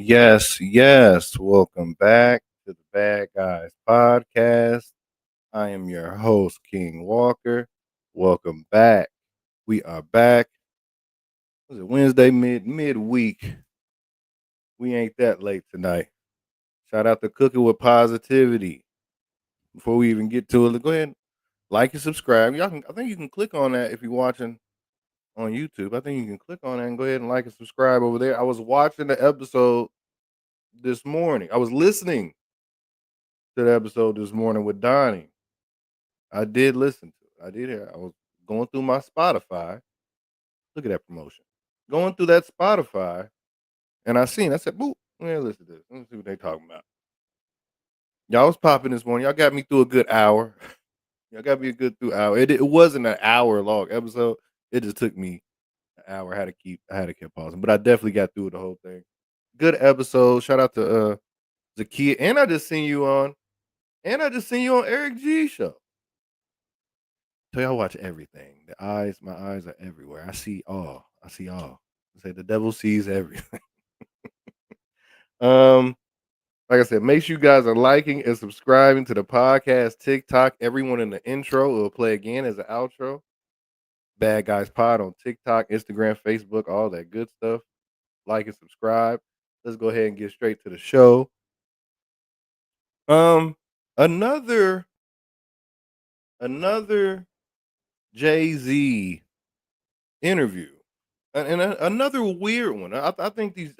Yes, yes. Welcome back to the Bad Guys Podcast. I am your host, King Walker. Welcome back. We are back. Was it Wednesday midweek? We ain't that late tonight. Shout out to Cooking with Positivity. Before we even get to it, go ahead and like and subscribe. I think you can click on that if you're watching on YouTube. I think you can click on that and go ahead and like and subscribe over there. I was watching the episode this morning. I was listening to the episode this morning with Donnie. I did listen to it. I did hear. I was going through my Spotify. Look at that promotion. Going through that Spotify, and I said, "Boop, yeah, listen to this. Let me see what they talking about." Y'all was popping this morning. Y'all got me through a good hour. Y'all got me a good through hour. It wasn't an hour long episode. It just took me an hour. I had to keep pausing, but I definitely got through the whole thing. Good episode. Shout out to Zakia, and I just seen you on Eric G show. So y'all watch everything. My eyes are everywhere. I see all. I see all. I say the devil sees everything. um, like I said, make sure you guys are liking and subscribing to the podcast, TikTok. Everyone in the intro will play again as an outro. Bad Guys Pod on TikTok, Instagram, Facebook, all that good stuff. Like and subscribe. Let's go ahead and get straight to the show. Um, another Jay-Z interview. Another weird one. I think these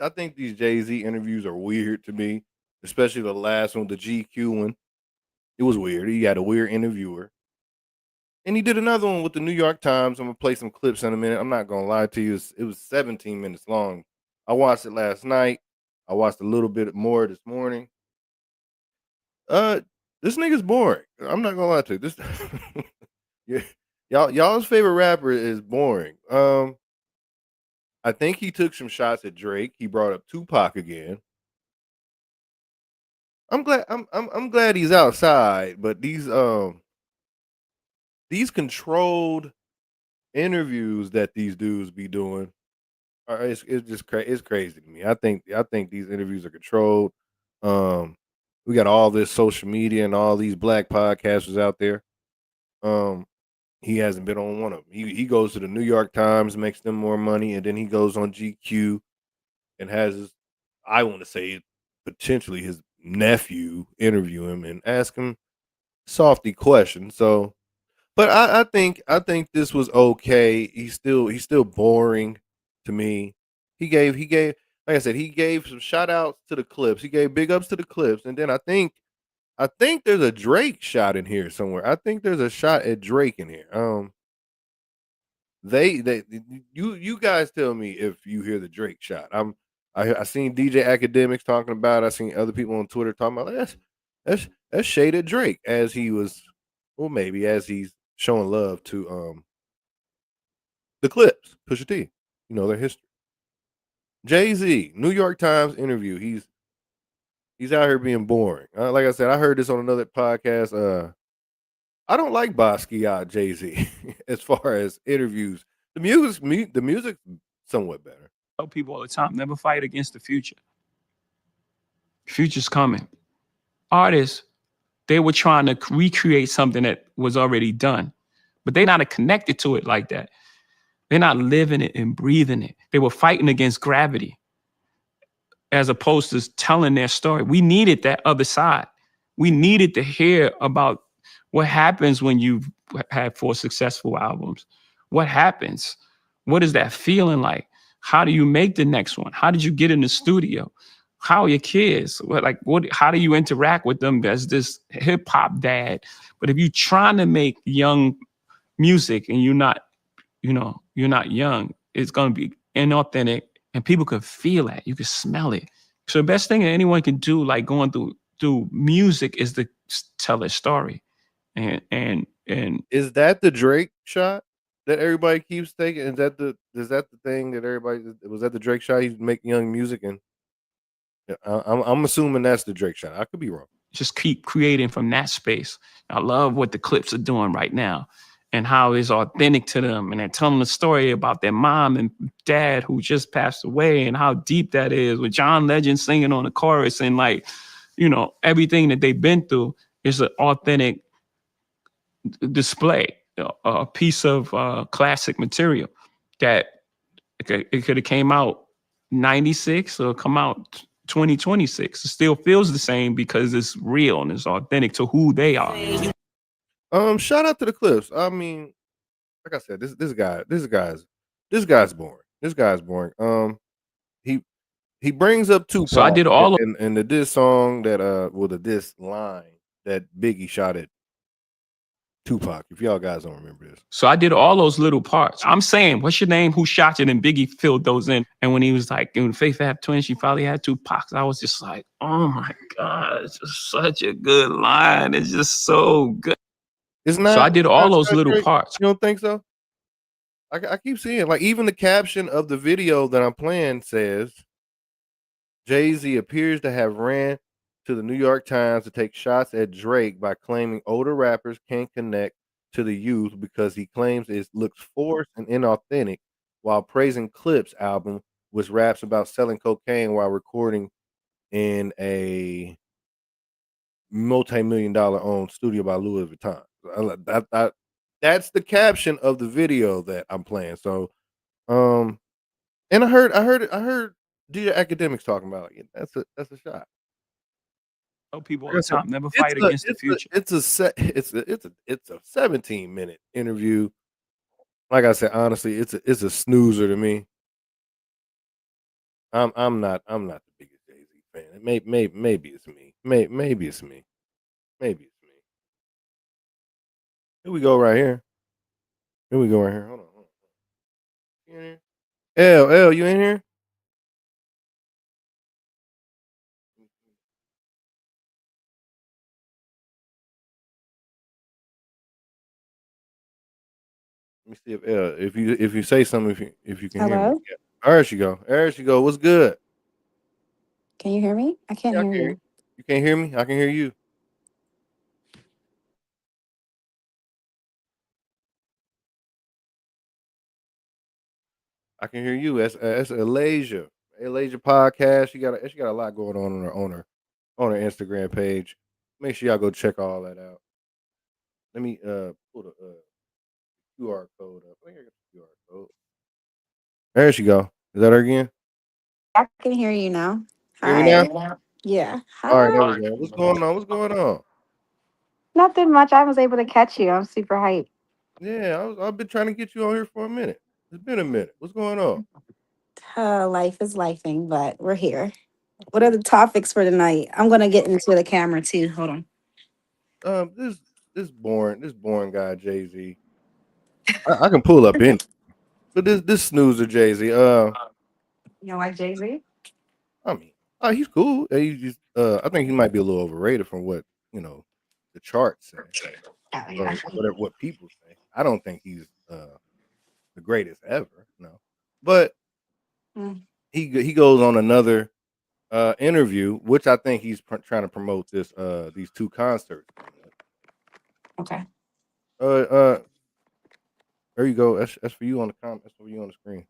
Jay-Z interviews are weird to me, especially the last one, the GQ one. It was weird. He had a weird interviewer. And he did another one with the New York Times. I'm gonna play some clips in a minute. I'm not gonna lie to you. It was 17 minutes long. I watched it last night. I watched a little bit more this morning. Uh this nigga's boring. I'm not gonna lie to you. This yeah, y'all's favorite rapper is boring. I think he took some shots at Drake. He brought up Tupac again. I'm glad he's outside, but these controlled interviews that these dudes be doing are it's just it's crazy to me. I think these interviews are controlled. Um we got all this social media and all these black podcasters out there. Um he hasn't been on one of them. He goes to the New York Times, makes them more money, and then he goes on GQ and has his, I want to say, potentially his nephew interview him and ask him softy questions. So, but I think this was okay. He's still boring to me. He gave like I said, he gave some shout outs to the clips. He gave big ups to the clips, and then I think there's a Drake shot in here somewhere. I think there's a shot at Drake in here. They you guys tell me if you hear the Drake shot. I seen DJ Academics talking about it. I seen other people on Twitter talking about it. That's shaded Drake as he was, well, maybe as he's showing love to the Clips, Pusha T. You know their history. Jay-Z, New York Times interview. He's out here being boring. Like I said, I heard this on another podcast. I don't like Basquiat Jay-Z as far as interviews. The music somewhat better. Tell people all the time, never fight against the future. Future's coming. Artists, they were trying to recreate something that was already done, but they're not connected to it like that. They're not living it and breathing it. They were fighting against gravity as opposed to telling their story. We needed that other side. We needed to hear about what happens when you've had 4 successful albums. What happens? What is that feeling like? How do you make the next one? How did you get in the studio? How are your kids? How do you interact with them as this hip hop dad? But if you're trying to make young music and you're not young, it's going to be inauthentic and people can feel that. You can smell it. So the best thing that anyone can do, like going through music, is to tell a story. And Is that the Drake shot that everybody keeps taking? Is that the thing that everybody was that the Drake shot? He's making young music, and yeah, I'm assuming that's the Drake shot. I could be wrong. just keep creating from that space. I love what the Clips are doing right now and how it's authentic to them. And they're telling the story about their mom and dad who just passed away and how deep that is, with John Legend singing on the chorus, and everything that they've been through is an authentic display, a piece of classic material that it could have came out 96 or come out 2026. It still feels the same because it's real and it's authentic to who they are. Shout out to the Clips. I mean, like I said, this guy's boring. This guy's boring. He he brings up So I Tupac did all of in the diss song that the diss line that Biggie shot at Tupac. If y'all guys don't remember this, So I did all those little parts. I'm saying, what's your name? Who shot you? And Biggie filled those in. And when he was like, when Faith had twins, she probably had 2 Pacs. I was just like, oh my God, it's just such a good line. It's just so good. it's So I not. did It's all not those shot little great. parts. You don't think so? I keep seeing like even the caption of the video that I'm playing says Jay-Z appears to have ran to the New York Times to take shots at Drake by claiming older rappers can't connect to the youth because he claims it looks forced and inauthentic, while praising Clips album, which raps about selling cocaine while recording in a multi-million dollar owned studio by Louis Vuitton. That's the caption of the video that I'm playing. So, um, and I heard DJ Academics talking about it. That's a shot. Tell people all Like I the said, time, never fight against the future. it's a 17-minute interview. Like I said, honestly, it's a snoozer to me. I'm not the biggest Jay-Z fan. Maybe it's me. Maybe it's me. Maybe it's me. Here we go right here. Here we go right here. Hold on. Hold on. You in here? L, you in here? Let me see if you say something, if you can hear me. Hello? Yeah. There she go. There she go. What's good? Can you hear me? I can't Yeah, I hear can hear you. you. You can't hear me? I can hear you. I can hear you. That's Alasia. Alasia podcast. She got a lot going on her Instagram page. Make sure y'all go check all that out. Let me pull the QR code up. I think I got the QR code. There she go. Is that her again? I can hear you now. Hear me now? Hi. Yeah. All right, there Hi. we go. What's going on? What's going on? Nothing much. I was able to catch you. I'm super hyped. Yeah, I've been trying to get you on here for a minute. It's been a minute. What's going on? Life is lifing, but we're here. What are the topics for tonight? I'm gonna get into the camera too. Hold on. This boring guy Jay Z. I can pull up in, but this snoozer Jay Z. You know, like Jay-Z? I mean, he's cool. He just, I think he might be a little overrated from what the charts say Oh, or yeah. what people say. I don't think he's the greatest ever, no. But Mm, he goes on another interview, which I think he's trying to promote these two concerts coming up. okay. Uh, there you go. That's for you on the That's for you on the screen.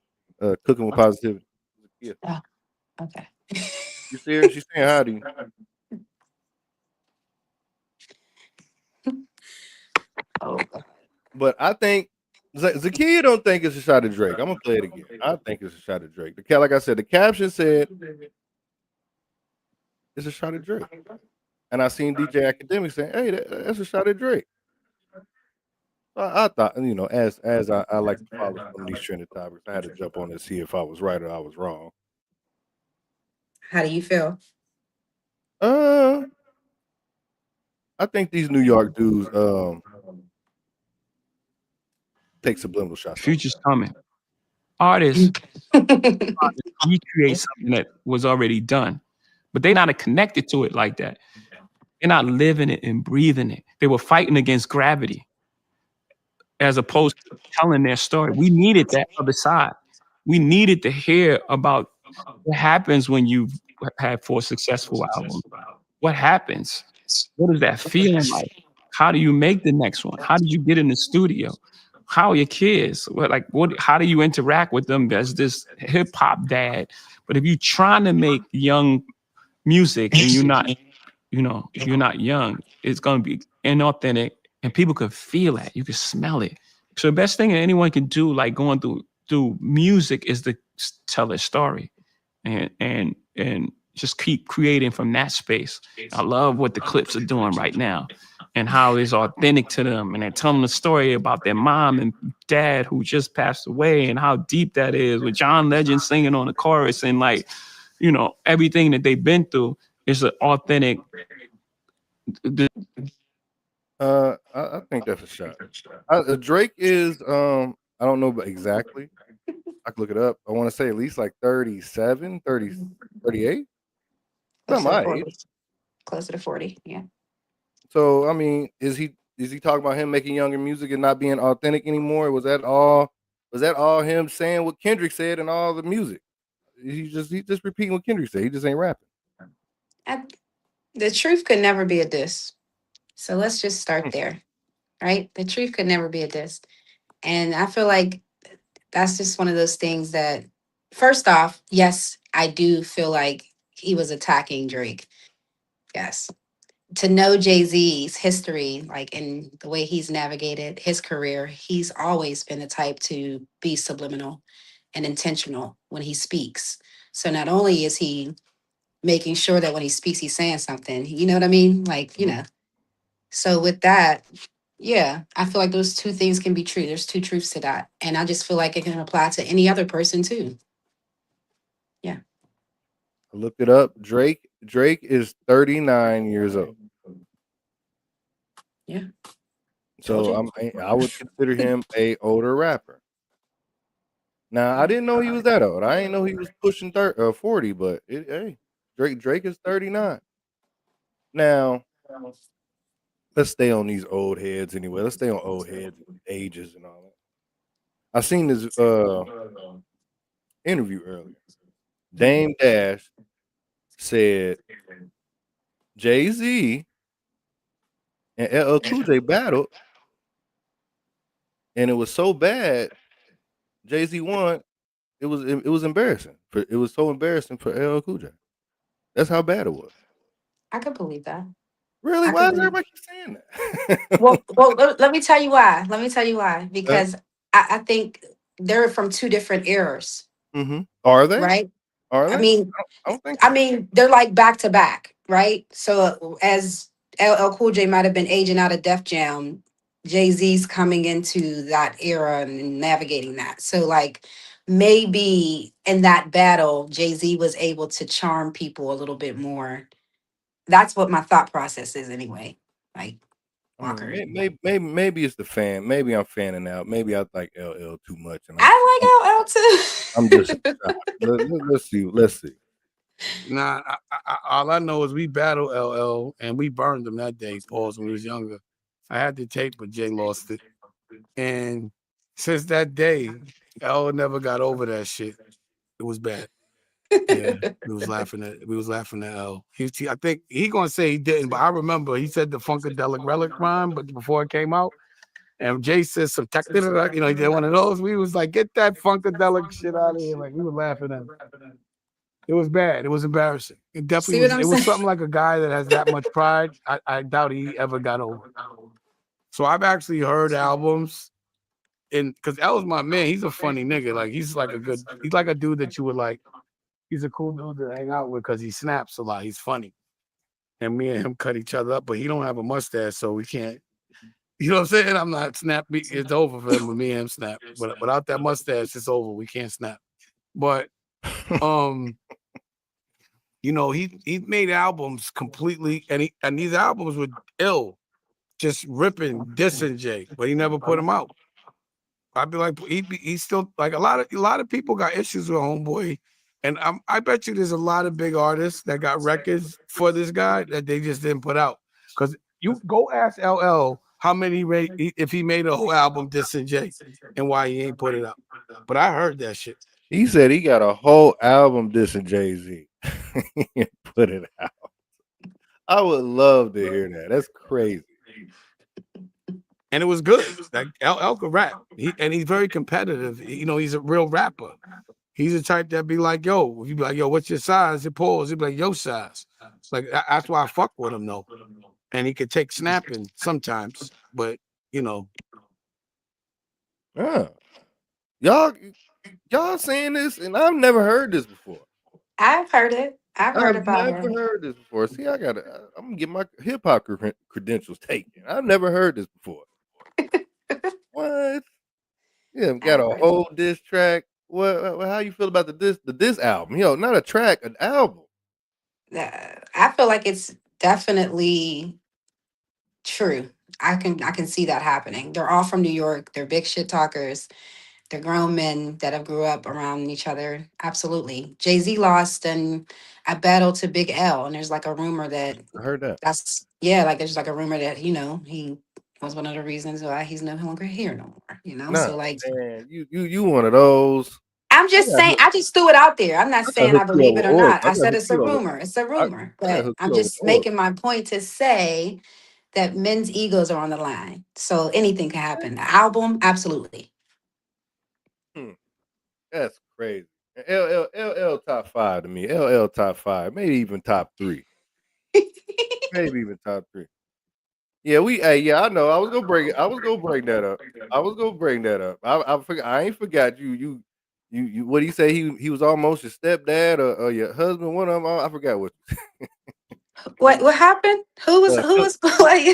Cooking with positivity. Yeah, Oh, okay. you see her? She's saying hi to you. Oh, But I think Zakiya don't think it's a shot at Drake. I'm gonna play it again. I think it's a shot at Drake. Like I said, the caption said it's a shot at Drake, and I seen DJ Academic saying, "Hey, that's a shot at Drake." So I thought, as I like to follow some of these trending topics, I had to jump on and see if I was right or I was wrong. how do you feel? Uh, I think these New York dudes take subliminal shots all Future's coming. Artists recreate something that was already done, but they're not connected to it like that. They're not living it and breathing it. They were fighting against gravity as opposed to telling their story. We needed that other side. We needed to hear about what happens when you've had 4 successful albums. What happens? What is that feeling like? How do you make the next one? How did you get in the studio? How are your kids? How do you interact with them as this hip hop dad? But if you're trying to make young music and you're not young, it's gonna be inauthentic and people could feel that. You could smell it. So the best thing that anyone can do, like going through music, is to tell a story and just keep creating from that space. I love what the clips are doing right now and how it's authentic to them. And they're telling the story about their mom and dad who just passed away and how deep that is, with John Legend singing on the chorus and everything that they've been through is an authentic. I think that's a shot. Drake is I don't know exactly. I can look it up. I want to say at least like 37, 30, 38. Not Closer to my age. 40. Closer to 40. Yeah. So I mean, is he talking about him making younger music and not being authentic anymore? Was that all? Was that all him saying what Kendrick said and all the music? He just repeating what Kendrick said. He just ain't rapping. I, the truth could never be a diss. So let's just start there, right? The truth could never be a diss. And I feel like that's just one of those things that, first off, yes, I do feel like he was attacking Drake. Yes. To know Jay-Z's history, like in the way he's navigated his career, he's always been the type to be subliminal and intentional when he speaks. So not only is he making sure that when he speaks, he's saying something, you know what I mean? Like, Mhm. So with that, yeah, I feel like those two things can be true. There's two truths to that. And I just feel like it can apply to any other person too. Yeah. I looked it up. Drake is 39 years old. Yeah. Told So you. I would consider him a older rapper. Now I didn't know he was that old. I didn't know he was pushing 40, but hey, Drake is 39. Now let's stay on these old heads anyway. Let's stay on old heads, ages, and all that. I seen this interview earlier. Dame Dash said Jay Z and LL Cool J battled, and it was so bad. Jay Z won. It was embarrassing. It was so embarrassing for LL Cool J. That's how bad it was. I could believe that. Really? I Why could is believe. everybody keep saying that? Well, let me tell you why. Let me tell you why. uh, Because I think they're from two different eras, Are they? right? Are I they? mean, I don't think I so. mean, they're like back to back, right? So as LL Cool J might have been aging out of Def Jam, Jay Z's coming into that era and navigating that. So like maybe in that battle, Jay Z was able to charm people a little bit more. That's what my thought process is, anyway. Like I mean, Walker, maybe it's the fan. Maybe I'm fanning out. Maybe I like LL too much, and I'm I like LL I'm just too. shocked. Let's see. Let's see. Nah, all I know is we battled LL and we burned him that day. Pause when we was younger. I had the tape, but Jay lost it. And since that day, L never got over that shit. It was bad. Yeah, we was laughing at L. I think he gonna say he didn't, but I remember he said the Funkadelic Relic rhyme, but before it came out, and Jay said some tech, he did one of those. We was like, get that Funkadelic shit out of here. Like we were laughing at him. It was bad. It was embarrassing. It definitely See what was. I'm It was saying? something like a guy that has that much pride. I doubt he ever got over. So I've actually heard albums, and because L's my man, he's a funny nigga. Like he's like he's like a dude that you would like. He's a cool dude to hang out with because he snaps a lot. He's funny, and me and him cut each other up. But he don't have a mustache, so we can't. You know what I'm saying? I'm not snap. It's over for him when me and him snap. But without that mustache, it's over. We can't snap. But he made albums completely, and these albums were ill, just ripping, dissing Jay, but he never put them out. I'd be like, he's still like a lot of people got issues with Homeboy, and I bet you there's a lot of big artists that got records for this guy that they just didn't put out. Because you go ask LL how many if he made a whole album dissing Jay and why he ain't put it out. But I heard that shit. He said he got a whole album dissing Jay-Z. Put it out. I would love to hear that. That's crazy. And it was good. Like El could rap. He's very competitive. He's a real rapper. He's the type that be like, yo, if you be like, yo, what's your size? It pause. He'd be like, yo size. Like that's why I fuck with him though. And he could take snapping sometimes, but Yeah. Y'all saying this, and I've never heard this before. I've heard it. I've heard I've about never him. heard this before. See, I'm gonna get my hip hop credentials taken. I've never heard this before. What? Yeah, got I've a heard it. whole diss track. What? How you feel about the diss album? Not a track, an album. I feel like it's definitely true. I can see that happening. They're all from New York. They're big shit talkers. They're grown men that have grew up around each other. Absolutely. Jay-Z lost and a battle to Big L. And there's like a rumor that I heard that. like there's like a rumor that, he was one of the reasons why he's no longer here no more. Nah, So like man, you one of those. I'm I just got saying, hooked. I just threw it out there. I'm not I got saying I hooked you believe over it or Oracle. not. I I got said hooked it's a you over. rumor. It's a I, rumor. I got But hooked I'm you over just Oracle. making my point to say that men's egos are on the line. So anything can happen. The album, absolutely. Hmm, that's crazy. LL top five to me. LL top five, maybe even top three. Maybe even top three. Yeah, yeah, I know. I was gonna bring it. I was gonna bring that up. I was gonna bring that up. I ain't forgot you. What do you say? He was almost your stepdad or your husband. One of them. I forgot what. What happened? Who was Uh, who took, was like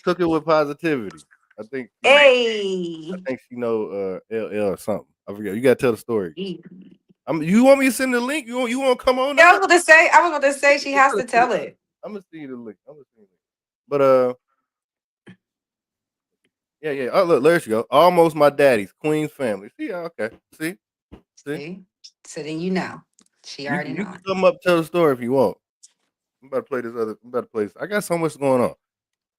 took it with positivity. I think. I Hey. think she know LL or something. I forget. You gotta tell the story. You want me to send the link? You want to come on Yeah, now? I was gonna say she has to tell it. I'm gonna send you the link. But yeah. Oh, look, there she go. Almost my daddy's Queen's family. See, okay. See. See? So then you know. She already You can know. come up tell the story if you want. I'm about to play this other. I'm about to play this. I got so much going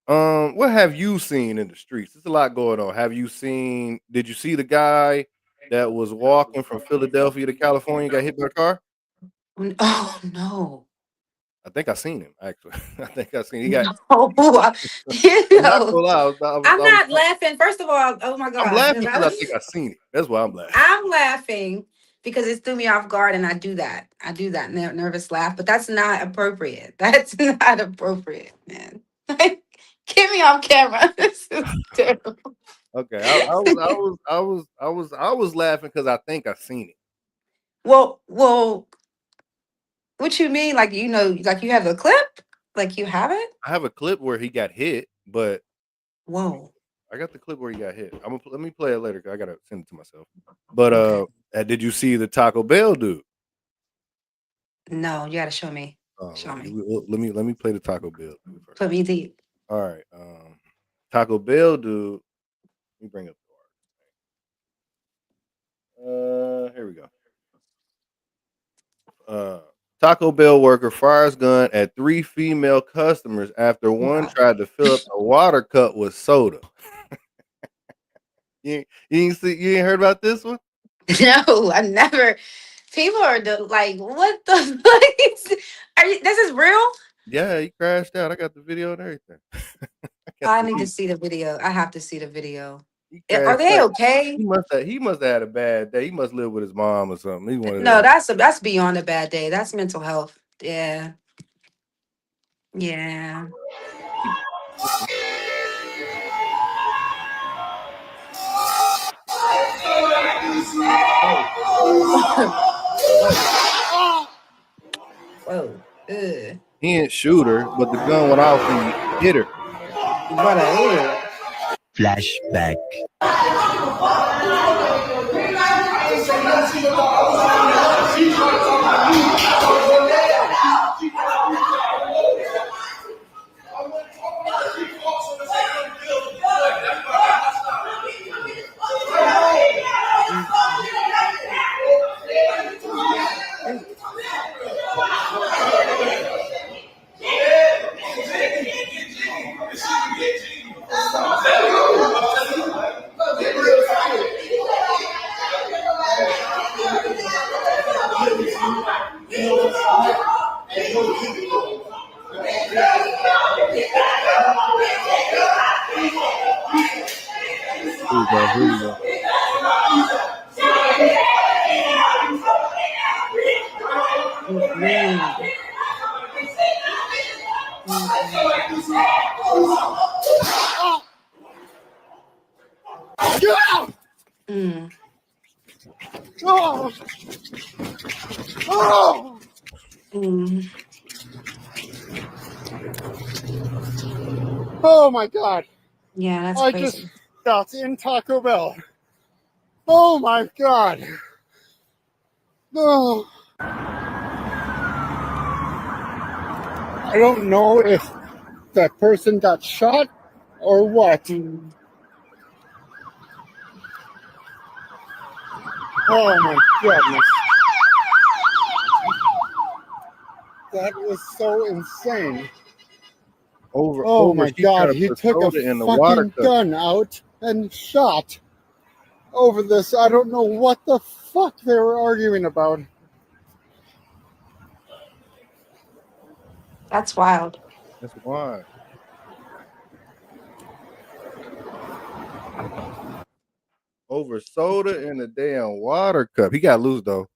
on. What have you seen in the streets? There's a lot going on. Did you see the guy that was walking from Philadelphia to California got hit by a car? Oh no. I think I seen him actually. I think I seen he got. No. You I'm not know. gonna lie. I'm not laughing. First of all, oh my I'm gosh. laughing because I think I seen it. That's why I'm laughing. I'm laughing because it threw me off guard and I do that. I do that nervous laugh, but that's not appropriate. That's not appropriate, man. Like, get me off camera. This is terrible. Okay, I was laughing because I think I seen it. Well, what you mean? Like like you have the clip? Like you have it? I have a clip where he got hit, but Whoa. I got the clip where he got hit. Let me play it later. 'Cause I gotta send it to myself. But Okay. did you see the Taco Bell dude? No, you gotta show me. Show Well, me. let me play the Taco Bell dude first. Put me deep. All right, Taco Bell dude. Let me bring up the artist. Here we go. Taco Bell worker fires gun at 3 female customers after one Wow. tried to fill up a water cup with soda. You ain't heard about this one? No, I've never. People are like, what the fuck? Are you? This is real. Yeah, he crashed out. I got the video and everything. I need to see the video. I have to see the video. He Are crashed they out. okay? He must have had a bad day. He must live with his mom or something. He's one of No, them. that's beyond a bad day. That's mental health. Yeah, yeah. Whoa, whoa. Ugh. He didn't shoot her, but the gun went off and hit her. What a ugh. Flashback. Here we go. Here we go. Mm. Mm. Oh, Mm. oh my God. Yeah, that's I crazy. just got in Taco Bell. Oh my God. Oh. I don't know if that person got shot or what. Mm. Oh my goodness. That was so insane. Oh my She God, tried to he put took a soda in the water fucking cup. gun out and shot over this. I don't know what the fuck they were arguing about. That's wild. That's why. Over soda in the damn water cup. He got loose though.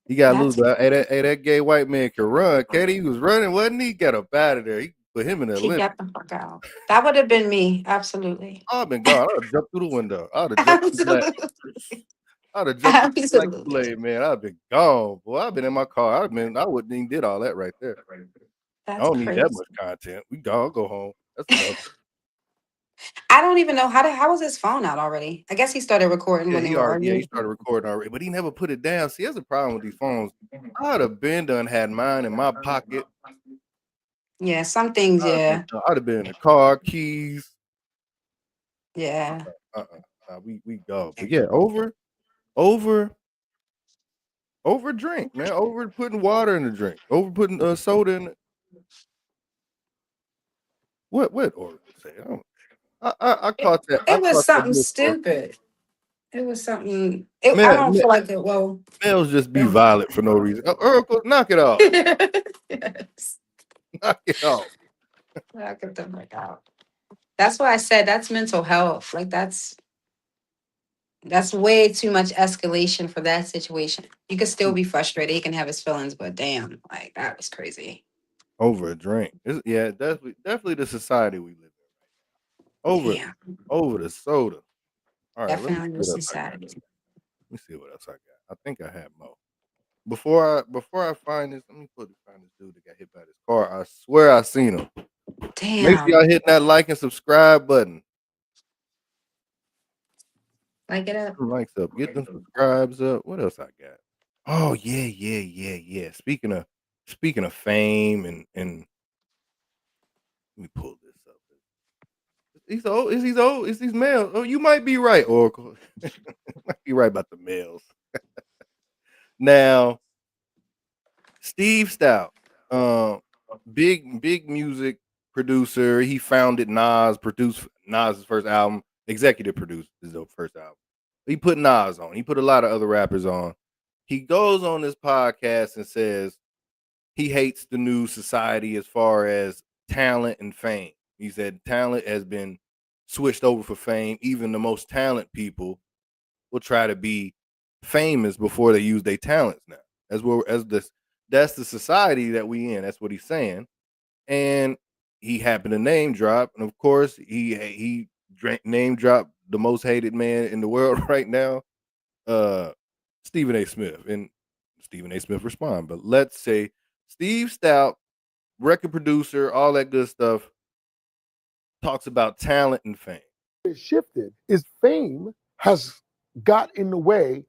He got loose. That's But that gay white man can run. Katie, he was running, wasn't he? Got up out of there. He put him in the he Olympics. got the fuck out. That would have been me. Absolutely. I've been gone. I'd have jumped through the window. I'd have jumped through the black. Absolutely. I'd have jumped through the black Absolutely. Kool-Aid, man. I'd been gone. Boy, I've been in my car. I wouldn't even did all that right there. I That's don't need that crazy. much content. I'll go home. That's enough. I don't even know how was his phone out already. I guess he started recording when they were He arguing. started recording already, but he never put it down. See, that's a problem with these phones. I'd have been done had mine in my pocket. Yeah, some things, yeah. I'd have been in the car, keys. Yeah. We go. But yeah, over drink, man. Over putting water in the drink. Over putting soda in it. What Oregon say? I caught that. I It was caught that something before. stupid. It was something. I Man, don't feel like it. Well, males just be violent for no reason. Oracle, knock it off. yes. Knock it off. I get the fuck out. That's why I said that's mental health. Like that's way too much escalation for that situation. You could still be frustrated. He can have his feelings, but damn, like that was crazy. Over a drink. Definitely the society we live in. Yeah, Over the soda. All right, let me definitely see was what else I got. society. Let me see what else I got. I think I have more. Before I find this, let me find this dude that got hit by this car. I swear I seen him. Make sure y'all Damn, hit that like and subscribe button. like it up. Likes up. Get them subscribes up. What else I got? Oh yeah. Speaking of fame and let me pull this up. He's old. Is he's old? Is these males? Oh, you might be right, Oracle. Might be right about the males. Now, Steve Stout, big music producer. He founded Nas, produced Nas's first album, executive produced his first album. He put Nas on. He put a lot of other rappers on. He goes on this podcast and says he hates the new society as far as talent and fame. He said talent has been switched over for fame. Even the most talented people will try to be famous before they use their talents now. That's the society that we in. That's what he's saying. And he happened to name drop, and of course he name dropped the most hated man in the world right now, uh, Stephen A. Smith, and Stephen A. Smith respond. But let's say Steve Stout, record producer, all that good stuff, talks about talent and fame. It shifted is fame has got in the way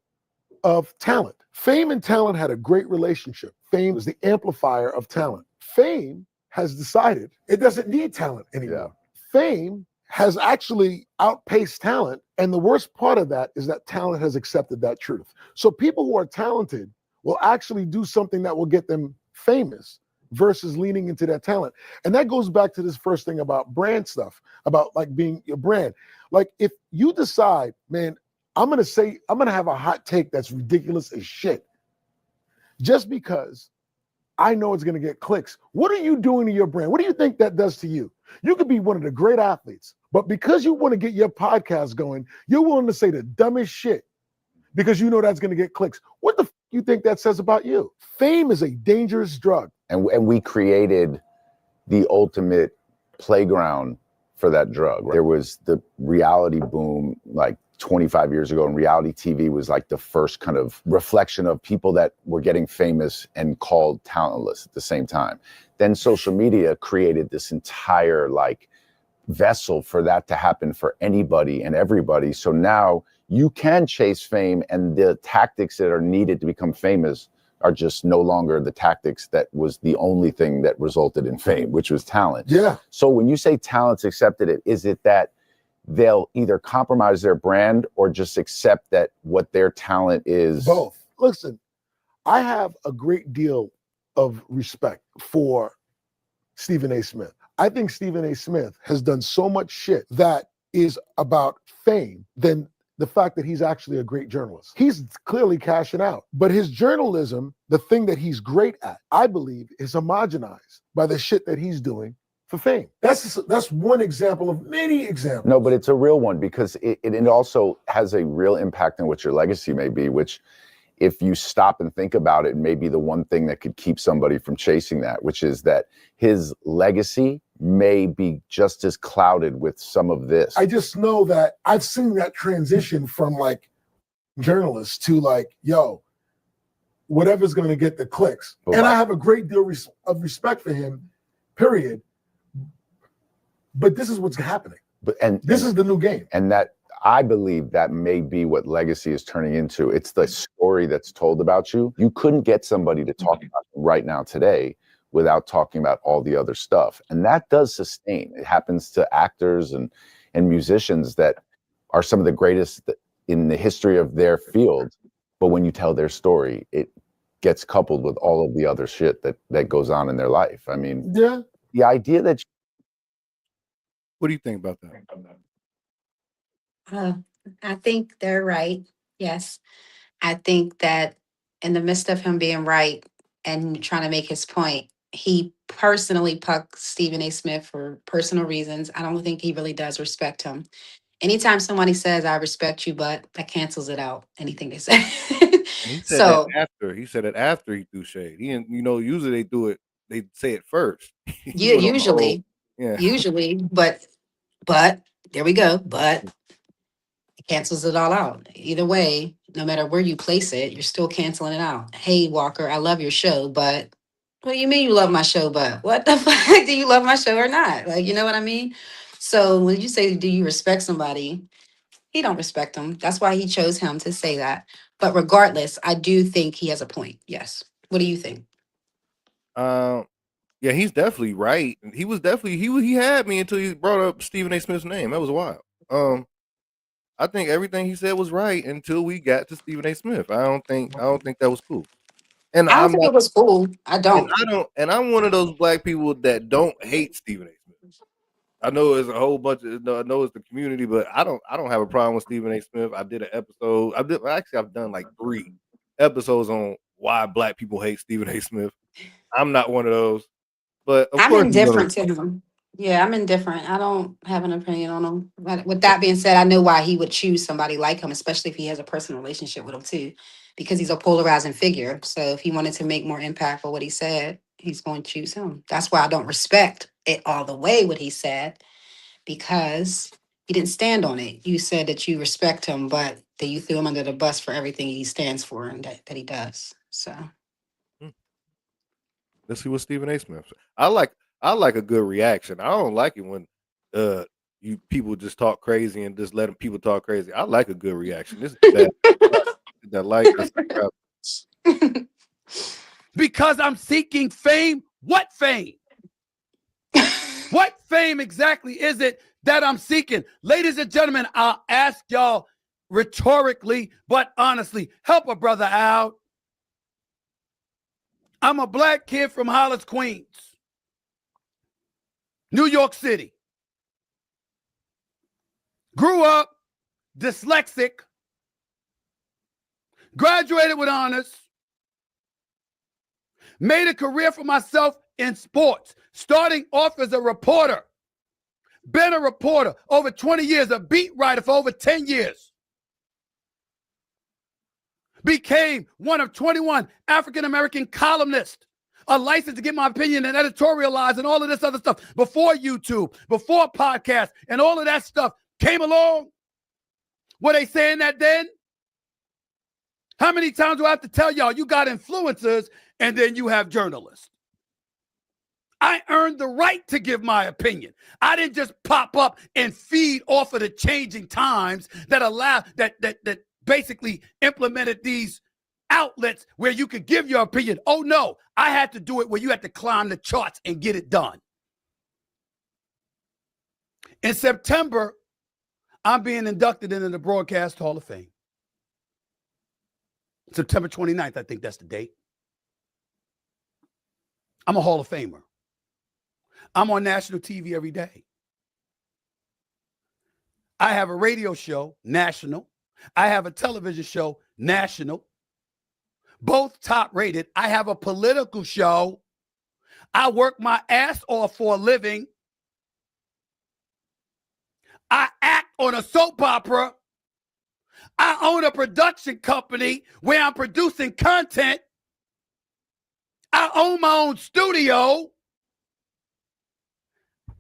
of talent. Fame and talent had a great relationship. Fame is the amplifier of talent. Fame has decided it doesn't need talent anymore. Fame has actually outpaced talent. And the worst part of that is that talent has accepted that truth. So people who are talented will actually do something that will get them famous versus leaning into that talent. And that goes back to this first thing about brand stuff, about like being your brand. Like if you decide, man, I'm going to have a hot take that's ridiculous as shit just because I know it's going to get clicks. What are you doing to your brand? What do you think that does to you? You could be one of the great athletes, but because you want to get your podcast going, you're willing to say the dumbest shit because you know that's going to get clicks. What the you think that says about you? Fame is a dangerous drug. And we created the ultimate playground for that drug. Right. There was the reality boom like 25 years ago, and reality TV was like the first kind of reflection of people that were getting famous and called talentless at the same time. Then social media created this entire like vessel for that to happen for anybody and everybody. So now you can chase fame, and the tactics that are needed to become famous are just no longer the tactics that was the only thing that resulted in fame, which was talent. Yeah. So when you say talent's accepted it, is it that they'll either compromise their brand or just accept that what their talent is? Both. Listen, I have a great deal of respect for Stephen A. Smith. I think Stephen A. Smith has done so much shit that is about fame than the fact that he's actually a great journalist. He's clearly cashing out, but his journalism, the thing that he's great at, I believe, is homogenized by the shit that he's doing for fame. That's one example of many examples. No, but it's a real one because it also has a real impact on what your legacy may be, which if you stop and think about it, may be the one thing that could keep somebody from chasing that, which is that his legacy may be just as clouded with some of this. I just know that I've seen that transition from like journalists to like, yo, whatever's going to get the clicks. And I have a great deal of respect for him, period. But this is what's happening. This is the new game. And that, I believe that may be what legacy is turning into. It's the story that's told about you. You couldn't get somebody to talk about it right now today without talking about all the other stuff. And that does sustain. It happens to actors and musicians that are some of the greatest in the history of their field. But when you tell their story, it gets coupled with all of the other shit that goes on in their life. I mean, yeah. The idea that... What do you think about that? I think they're right. Yes. I think that in the midst of him being right and trying to make his point, he personally pucked Stephen A. Smith for personal reasons. I don't think he really does respect him. Anytime somebody says, I respect you, but that cancels it out, anything they say. He said that after. He said it after he threw shade. He didn't, usually they say it first. Yeah, usually. Usually, but there we go. But it cancels it all out. Either way, no matter where you place it, you're still canceling it out. Hey, Walker, I love your show, but what do you mean you love my show? But what the fuck? Do you love my show or not? Like, you know what I mean? So when you say, do you respect somebody? He don't respect him. That's why he chose him to say that. But regardless, I do think he has a point. Yes. What do you think? Yeah, he's definitely right. He was definitely he had me until he brought up Stephen A. Smith's name. That was wild. I think everything he said was right until we got to Stephen A. Smith. I don't think that was cool. And I don't I'm think not, it was cool. I don't. and I'm one of those black people that don't hate Stephen A. Smith. I know it's a whole bunch of, I know it's the community, but I don't have a problem with Stephen A. Smith. I did an episode. I've done like 3 episodes on why black people hate Stephen A. Smith. I'm not one of those, but of I'm course he's gonna. indifferent to him. Yeah, I'm indifferent. I don't have an opinion on him. But with that being said, I know why he would choose somebody like him, especially if he has a personal relationship with him too, because he's a polarizing figure. So if he wanted to make more impact for what he said, he's going to choose him. That's why I don't respect it all the way what he said, because he didn't stand on it. You said that you respect him, but that you threw him under the bus for everything he stands for and that he does. So Let's see what Stephen A. Smith said. I like a good reaction. I don't like it when you people just talk crazy and just letting people talk crazy. I like a good reaction. This is bad. That like this. Because I'm seeking fame. What fame? What fame exactly is it that I'm seeking? Ladies and gentlemen, I'll ask y'all rhetorically, but honestly, help a brother out. I'm a black kid from Hollis, Queens, New York City. Grew up dyslexic, graduated with honors, made a career for myself in sports, starting off as a reporter. Been a reporter over 20 years, a beat writer for over 10 years. Became one of 21 African-American columnists, a license to get my opinion and editorialize and all of this other stuff before YouTube, before podcasts, and all of that stuff came along. Were they saying that then? How many times do I have to tell y'all you got influencers and then you have journalists? I earned the right to give my opinion. I didn't just pop up and feed off of the changing times that that basically implemented these outlets where you could give your opinion. Oh no, I had to do it where you had to climb the charts and get it done. In September, I'm being inducted into the Broadcast Hall of Fame. September 29th, I think that's the date. I'm a Hall of Famer. I'm on national TV every day. I have a radio show, national. I have a television show, national. Both top rated. I have a political show. I work my ass off for a living. I act on a soap opera. I own a production company where I'm producing content. I own my own studio.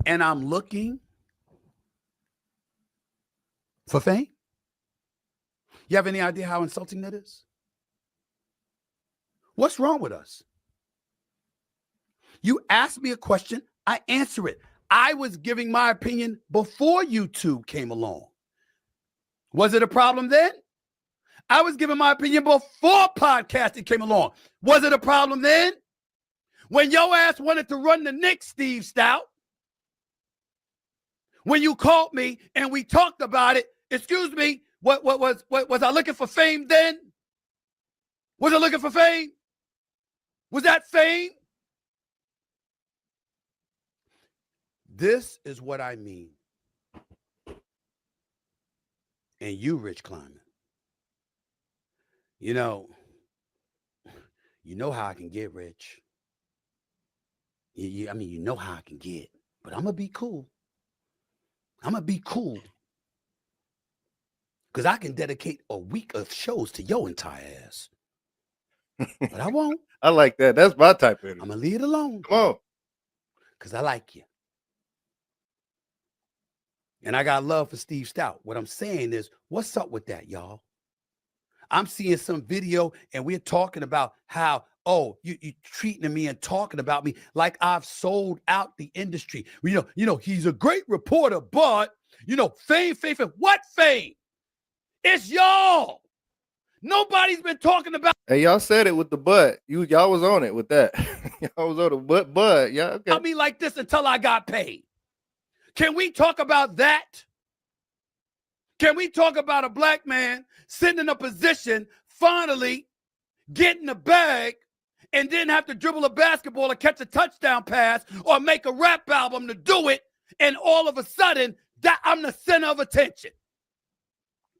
And I'm looking for fame. You have any idea how insulting that is? What's wrong with us? You ask me a question, I answer it. I was giving my opinion before YouTube came along. Was it a problem then? I was giving my opinion before podcasting came along. Was it a problem then? When your ass wanted to run the Knicks, Steve Stout, when you called me and we talked about it, excuse me, what was I looking for fame then? Was I looking for fame? Was that fame? This is what I mean. And you, Rich Kleiman, you know how I can get, Rich. I mean, you know how I can get, but I'm going to be cool. I'm going to be cool. Because I can dedicate a week of shows to your entire ass. But I won't. I like that. That's my type of energy. I'm going to leave it alone. Come on. Because I like you. And I got love for Steve Stout. What I'm saying is, what's up with that, y'all? I'm seeing some video and we're talking about how, oh, you treating me and talking about me like I've sold out the industry. You know, he's a great reporter, but, fame. What fame? It's y'all. Nobody's been talking about. Hey, y'all said it with the butt. Y'all was on it with that. Y'all was on the butt. Yeah, okay. I mean, like this until I got paid. Can we talk about that? Can we talk about a black man sitting in a position, finally getting the bag and didn't have to dribble a basketball or catch a touchdown pass or make a rap album to do it, and all of a sudden that I'm the center of attention.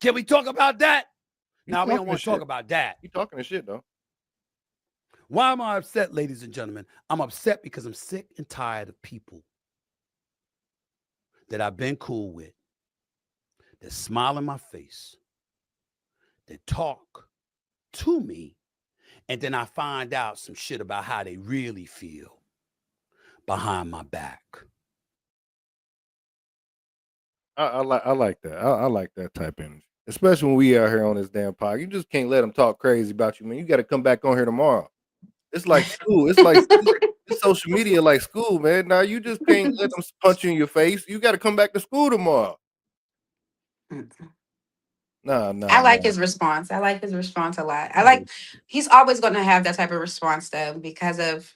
Can we talk about that? Now, we don't want to talk about that. You talking to shit, though. Why am I upset, ladies and gentlemen? I'm upset because I'm sick and tired of people that I've been cool with, that smile in my face, that talk to me, and then I find out some shit about how they really feel behind my back. I like that. I like that type of energy, especially when we out here on this damn pod. You just can't let them talk crazy about you, man. You got to come back on here tomorrow. It's like school. It's like it's social media, like school, man. Now you just can't let them punch you in your face. You got to come back to school tomorrow. Nah. I like his response. I like his response a lot. I like he's always going to have that type of response though because of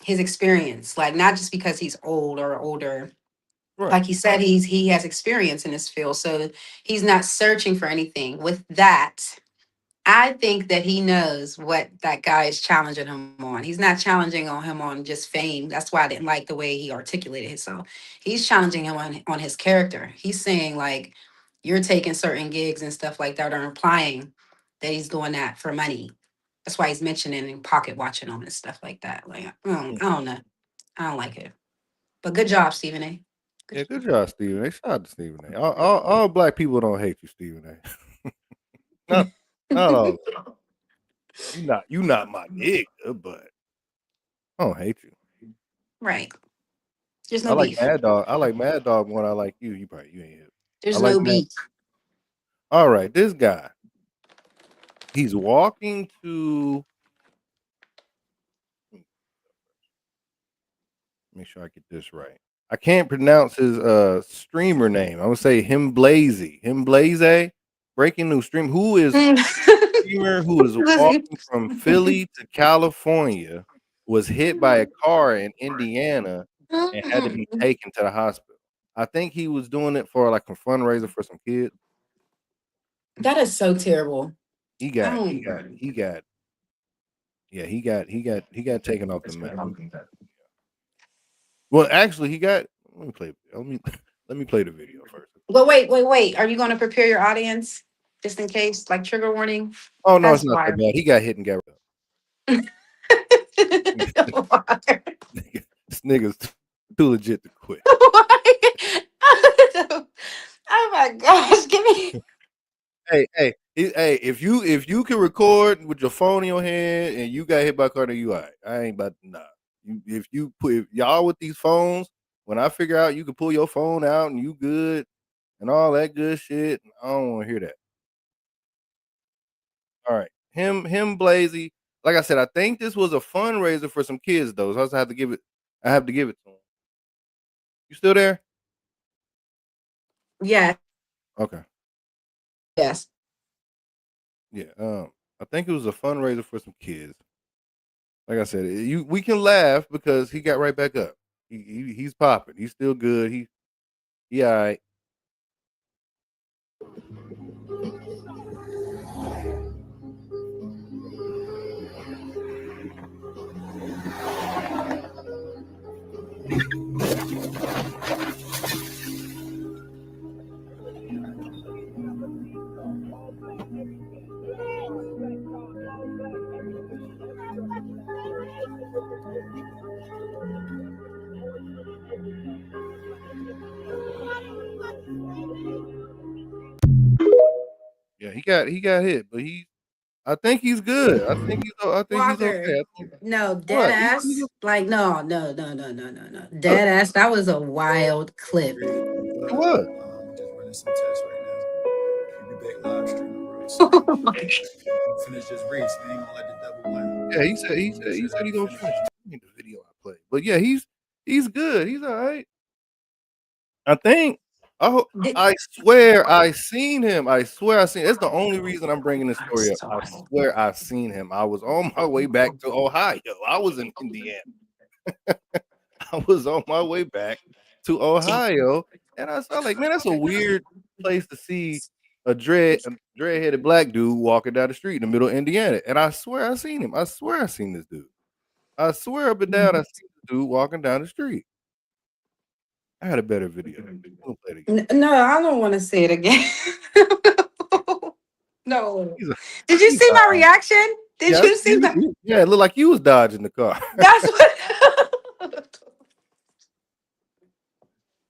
his experience. Like not just because he's old or older. Right. Like he said, he has experience in this field, so he's not searching for anything. With that, I think that he knows what that guy is challenging him on. He's not challenging him on just fame. That's why I didn't like the way he articulated himself. He's challenging him on his character. He's saying like, you're taking certain gigs and stuff like that, or implying that he's doing that for money. That's why he's mentioning and pocket watching him and stuff like that. Like, I don't know. I don't like it. But good job, Stephen A. Good job, Stephen A. Shout out to Stephen A. All black people don't hate you, Stephen A. not all. You not my nigga, but I don't hate you. Right. There's no beef. Mad Dog. I like Mad Dog more than I like you. You ain't hit. There's no beef. All right, this guy. He's walking to. Make sure I get this right. I can't pronounce his streamer name. I'm gonna say him Blaze. Breaking news stream. Who is streamer who is walking from Philly to California was hit by a car in Indiana and had to be taken to the hospital. I think he was doing it for like a fundraiser for some kids. That is so terrible. He got taken off the map. Well, actually, he got. Let me play the video first. Well, wait. Are you going to prepare your audience just in case, like trigger warning? Oh no, it's not that bad. He got hit and got. This nigga's too legit to quit. Oh my gosh! Give me. Hey! If you can record with your phone in your hand and you got hit by a car, then you all right. I ain't about to nah. If y'all with these phones, when I figure out you can pull your phone out and you good and all that good shit, I don't want to hear that. All right, him Blazy. Like I said, I think this was a fundraiser for some kids though. So I have to give it to him. You still there? Yeah. Okay. Yes. Yeah. I think it was a fundraiser for some kids. Like I said, we can laugh because he got right back up. He's popping. He's still good. He all right. Yeah, he got hit, but I think he's good. I think he's okay. No, dead ass. Like no. Dead ass. That was a wild clip. What? Just running some tests right now. We'll be back live streaming real soon. Finish this race. We ain't gonna let the devil win. Yeah, he said he gonna finish. The video I played, but yeah, he's good. He's all right. I think. I swear I seen him. It's the only reason I'm bringing this story up. I swear I seen him. I was on my way back to Ohio. I was in Indiana. I was on my way back to Ohio, and I saw like, man, that's a weird place to see a dread-headed black dude walking down the street in the middle of Indiana, and I swear I seen him. I swear I seen this dude. I swear up and down I seen this dude walking down the street. I had a better video. We'll play it again. No, I don't want to say it again. No. He's a Did you he see my died. reaction? Did Yeah, you see my? yeah, it looked like you was dodging the car. That's what.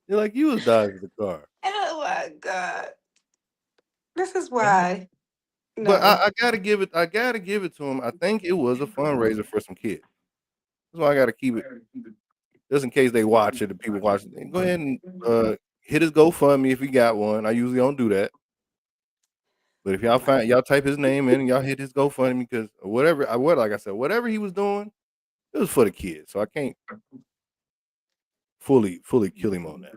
You're like you was dodging the car. Oh my god! This is Yeah. why. But No. I gotta give it to him. I think it was a fundraiser for some kids. That's why I gotta keep it just in case they watch it and people watch it. Go ahead and hit his GoFundMe if you got one. I usually don't do that. But if y'all type his name in and y'all hit his GoFundMe because whatever like I said, whatever he was doing, it was for the kids. So I can't fully kill him on that.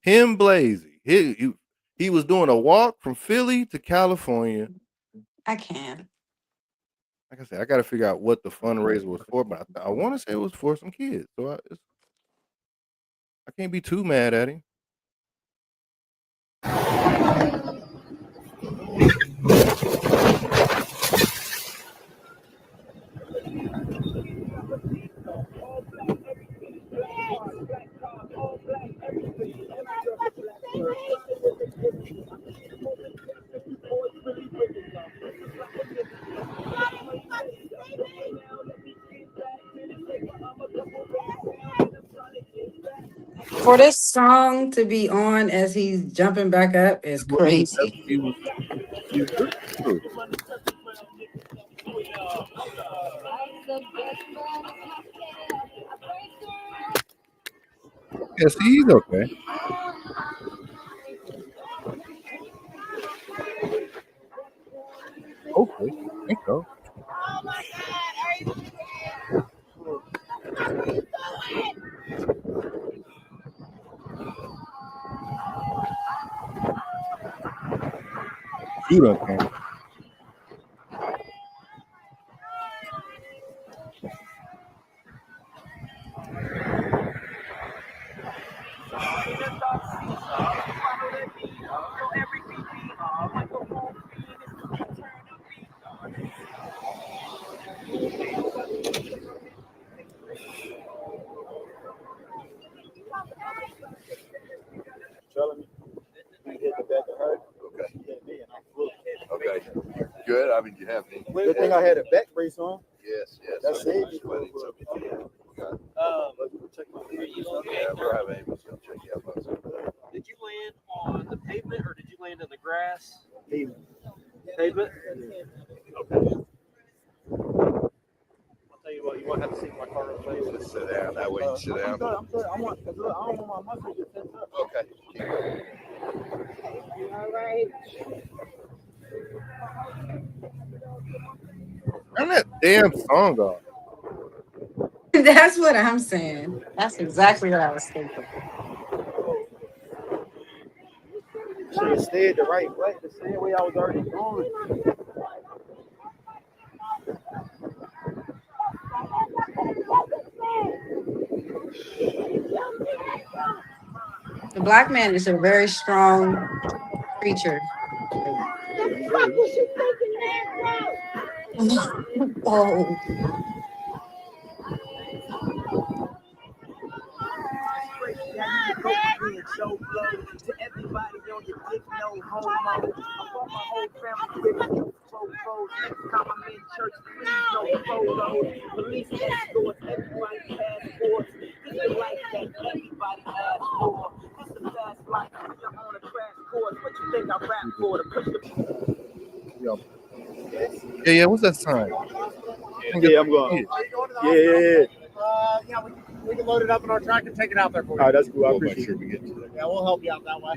Him Blazy. He was doing a walk from Philly to California. I can't. Like I said, I got to figure out what the fundraiser was for, but I want to say it was for some kids. So I can't be too mad at him. For this song to be on as he's jumping back up is That's what he crazy. was through. Yeah, see, he's okay. Hopefully. I think so. Shoot up, man. Telling me you hit the back of her. Okay. You hit me and I'm full. Okay. Good. I mean, you have me. Good thing I had a back brace on. Yes, yes. That saved you. Yeah, we're having Amos come check you out. Did you land on the pavement or did you land in the grass? Pavement. Pavement? Okay. I'll tell you what, you won't have to see my car real fast. Just sit down. That way you sit down. I'm good. I don't want my muscles to tense up. Okay. All right. Turn that damn song off. That's what I'm saying. That's exactly what I was thinking. Should have stayed the right way, the same way I was already going. The black man is a very strong creature. Oh. Yeah, what's that sign? Yeah, I'm going. Yeah. Yeah, we can load it up in our truck and take it out there for you. All right, that's cool. I We'll make appreciate sure it. we get to that. Yeah, we'll help you out that way.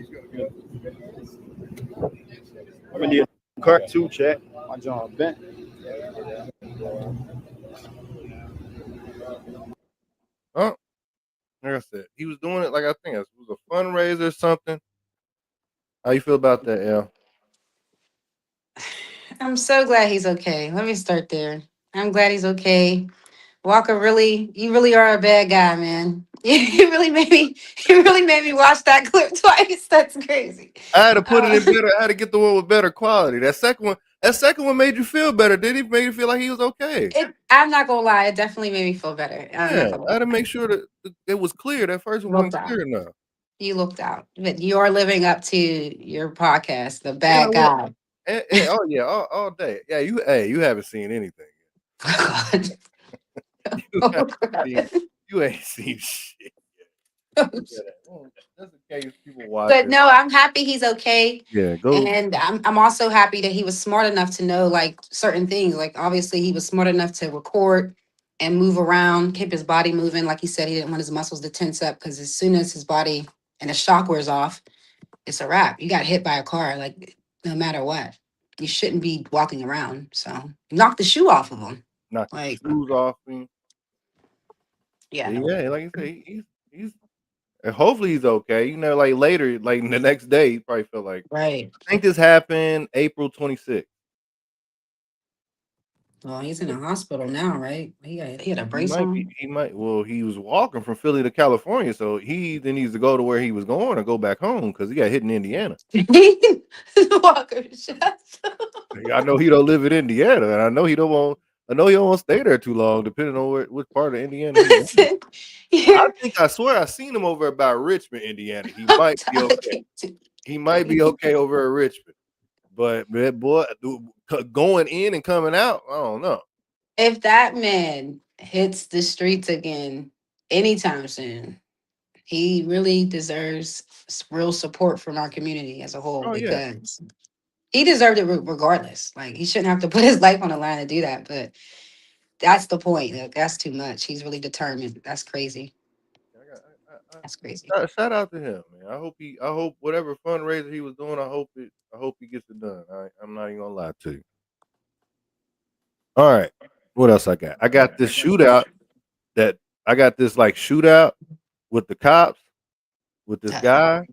I'm gonna need a cart too, chat. My John bent. Oh, like I said, he was doing it like I think it was a fundraiser or something. How you feel about that, El? I'm so glad he's okay. Let me start there. I'm glad he's okay. Walker, really, you really are a bad guy, man. You really made me watch that clip twice. That's crazy. I had to put it Uh, in better. I had to get the one with better quality. That second one made you feel better. Did he made you feel like he was okay? I'm not gonna lie, it definitely made me feel better. I'm Yeah, not gonna I had to lie. make sure that it was clear. That first one Looked wasn't out. clear enough. You looked out. But you're living up to your podcast, The And I Bad went, Guy. oh yeah, all day. Yeah, you haven't seen anything. God. You Oh, haven't God. seen, you ain't seen shit. Yeah, just in case people But watching. no, I'm happy he's okay. Yeah, go. And I'm also happy that he was smart enough to know like certain things. Like obviously he was smart enough to record and move around, keep his body moving. Like he said, he didn't want his muscles to tense up because as soon as his body and the shock wears off, it's a wrap. You got hit by a car, like no matter what. You shouldn't be walking around. So knock the shoe off of him. Knock the Like, shoes off me. yeah, no. Yeah, like you say, he's and hopefully he's okay. You know, like later, like the next day, he probably felt like Right. I think this happened April 26th. Well, he's in a hospital now, right? He had a He brace might be. on. He might. Well, he was walking from Philly to California, so he either needs to go to where he was going or go back home because he got hit in Indiana. Walker, shut up. I know he don't live in Indiana, and I know he don't want. I know he don't want to stay there too long, depending on which part of Indiana he's in. Listen, you're I swear I seen him over about Richmond, Indiana. He I'm might be tired. okay. He might be okay over at Richmond, but that boy going in and coming out, I don't know. If that man hits the streets again anytime soon, he really deserves real support from our community as a whole Oh yeah, because he deserved it regardless. Like he shouldn't have to put his life on the line to do that, but that's the point. Like, that's too much. He's really determined. That's crazy. That's crazy. shout out to him, man. I hope whatever fundraiser he was doing, I hope he gets it done. I'm not even gonna lie to you. All right, what else I got? I got this shootout that I got this like shootout with the cops with this guy,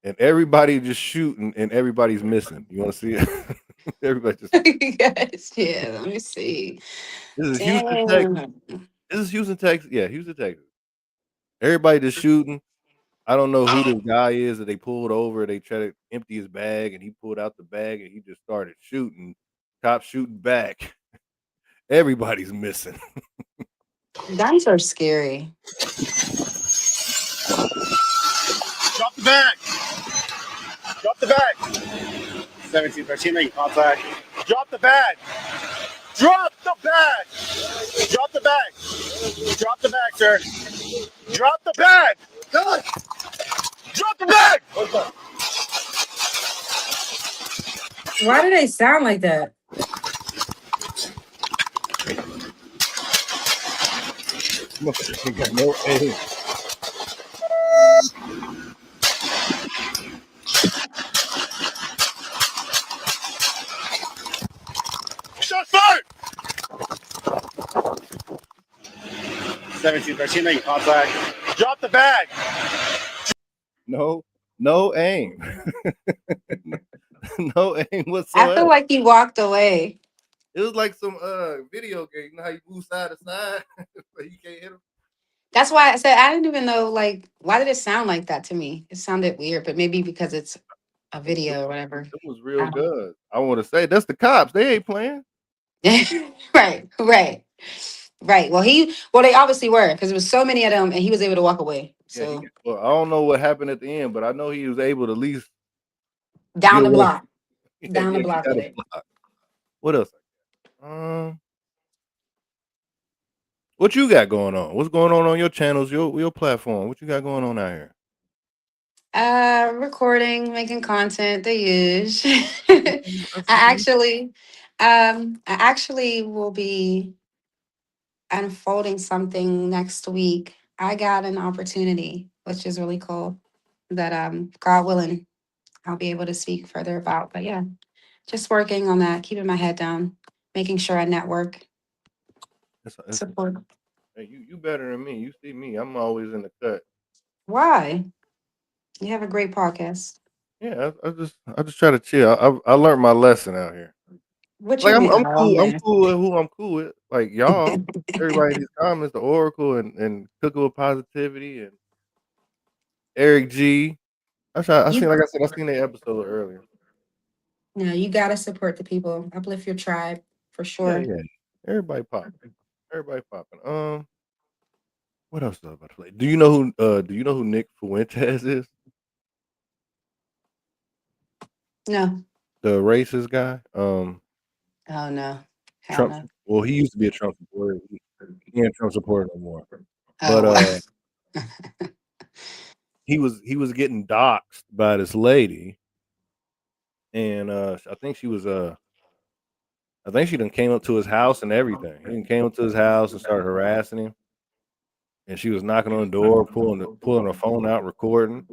and everybody just shooting and everybody's missing. You want to see it? Everybody just. Yes, yeah. Let me see. This is Houston, Texas. Damn. This is Houston, Texas. Yeah, Houston, Texas. Everybody just shooting. I don't know who this guy is that they pulled over. They tried to empty his bag, and he pulled out the bag, and he just started shooting. Cops shooting back. Everybody's missing. Guns are scary. Drop the bag. Drop the bag. 1713, making contact. Drop the bag. Drop the bag. Drop the bag. Drop the bag, sir. Drop the bag. God. Drop the bag. Why do they sound like that? Motherfucker got no aim. Shot fired. 1713, making contact. Drop the bag. No aim. No aim I whatsoever. feel like he walked away. It was like some video game. You know how you move side to side, but you can't hit him. That's why I said I didn't even know. Like, why did it sound like that to me? It sounded weird, but maybe because it's a video or whatever. It was real good. I want to say that's the cops. They ain't playing. Right. Well, they obviously were because there was so many of them, and he was able to walk away. Yeah, So well, I don't know what happened at the end, but I know he was able to at least down get the away. block, Yeah, down the he block got with a it. block. What else? What you got going on? What's going on your channels, your platform? What you got going on out here? Recording, making content, the use. That's I actually will be unfolding something next week. I got an opportunity, which is really cool, that God willing, I'll be able to speak further about. But yeah, just working on that, keeping my head down, making sure I network, that's support. hey, you better than me. You see me. I'm always in the cut. Why? You have a great podcast. Yeah, I just try to chill. I learned my lesson out here. What Like you mean? I'm Oh cool. I'm man. cool with who I'm cool with. Like y'all, everybody in these comments, the Oracle and Cooking with Positivity and Eric G. I seen, like I said, I seen the episode earlier. No, you gotta support the people. Uplift your tribe for Yeah, sure. yeah. Everybody popping. Everybody popping. What else was I about to play? Do you know who Nick Fuentes is? No. The racist guy? Oh no. Hell Trump. no. Well, he used to be a Trump supporter. He ain't a Trump supporter no more. But Oh he was getting doxxed by this lady, and I think she done came up to his house and everything. He done came up to his house and started harassing him, and she was knocking on the door, pulling her phone out, recording.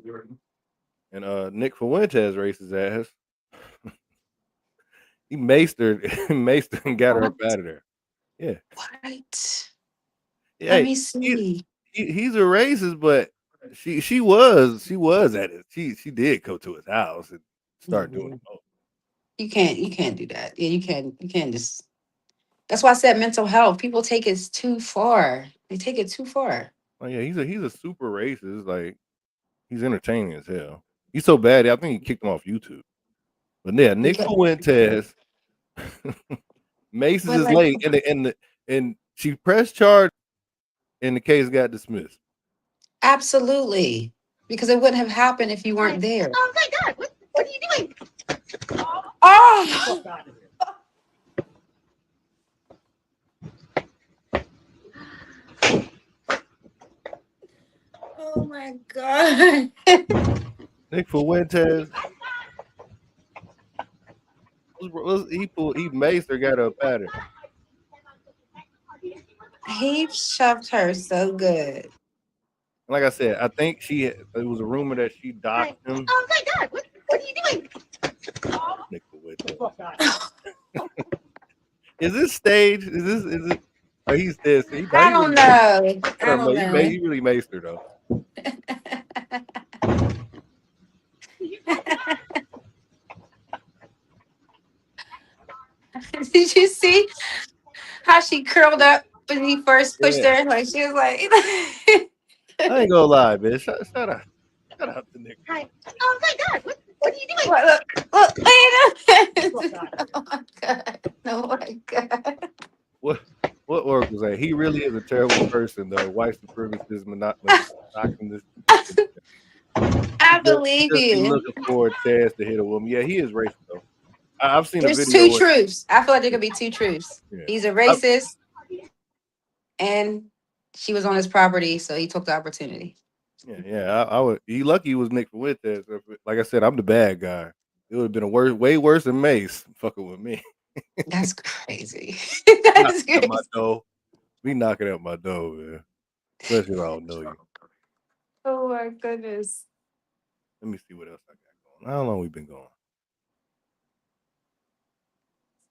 And Nick Fuentes racist ass, he maced her, maced her and got her up what? out of there. Yeah, What? yeah. Let me He, see. he's a racist, but she was at it. She did go to his house and start doing Mhm. it. You can't do that. Yeah, you can't just that's why I said mental health. People take it too far. They take it too far. Oh yeah, he's a super racist. Like he's entertaining as hell. He's so bad. I think he kicked him off YouTube. But yeah, Nick Because, Fuentes maces but his like lady, and she pressed charge, and the case got dismissed. absolutely. Because it wouldn't have happened if you weren't there. Oh my God, what are you doing? Oh, oh my God. Nick Fuentes, he maced her, got up at her. He shoved her so good. Like I said, I think it was a rumor that she doxed him. Oh my God, what are you doing? Nick Fuentes. Is this staged? Is it? Oh, he's this. He I really, don't know. I don't he know. really maced her though. Did you see how she curled up when he first pushed Yeah, her? Like she was like, I ain't gonna lie, man. Shout out to Nick. Hi. Oh my God, what are you doing? look, wait. Oh my God. Oh my God. What Oracle say? He really is a terrible person, though. White supremacist, monogamous. I He believe just be you. looking for a chance to hit a woman. Yeah, he is racist though. I've seen a There's video. two truths. I feel like there could be two truths. Yeah, He's a racist and she was on his property, so he took the opportunity. yeah. I would. He lucky he was Nick Fuentes. Like I said, I'm the bad guy. It would have been way worse than Mace fucking with me. That's crazy. That's Knocking at my crazy. door. Me knocking at my door, man. Especially if I don't know you. Oh my goodness. Let me see what else I got going. How long we been going?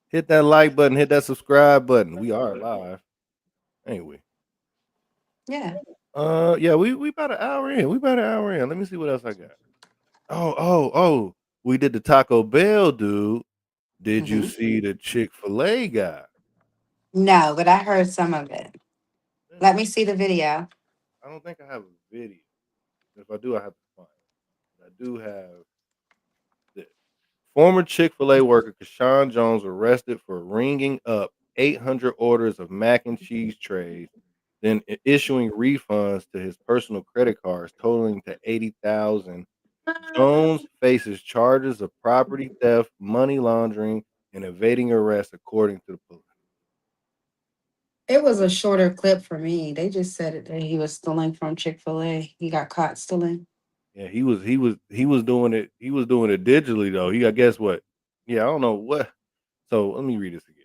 Hit that like button. Hit that subscribe button. We are live, ain't we? Yeah. Yeah. We about an hour in. We about an hour in. Let me see what else I got. Oh. We did the Taco Bell, dude. Did you Mhm. see the Chick-fil-A guy? No, but I heard some of it. Let me see the video. I don't think I have a video. If I do, I have to find it. I do have this. Former Chick-fil-A worker Kashawn Jones arrested for ringing up 800 orders of mac and cheese trays, then issuing refunds to his personal credit cards totaling to $80,000. Jones faces charges of property theft, money laundering, and evading arrest, according to the police. It was a shorter clip for me. They just said that he was stealing from Chick-fil-A. He got caught stealing. Yeah, he was doing it. He was doing it digitally though. I guess what? Yeah, I don't know what. So let me read this again.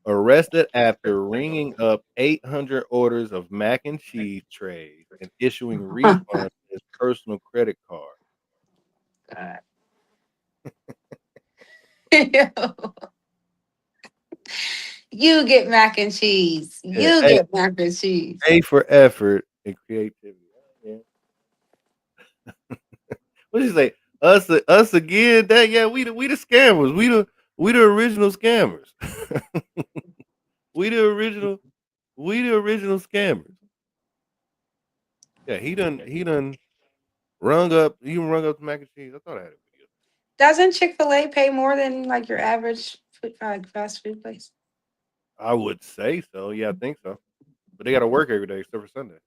Arrested after ringing up 800 orders of mac and cheese trays and issuing refunds to his personal credit card. God. You get mac and cheese. Yeah, You get mac and cheese. A for effort and creativity. Yeah. What did you say? Us again? That yeah, we the scammers. We the original scammers. We the original scammers. Yeah, he done rung up the mac and cheese. I thought I had a video. Doesn't Chick-fil-A pay more than like your average fast food place? I would say so. Yeah, I think so. But they got to work every day except for Sunday.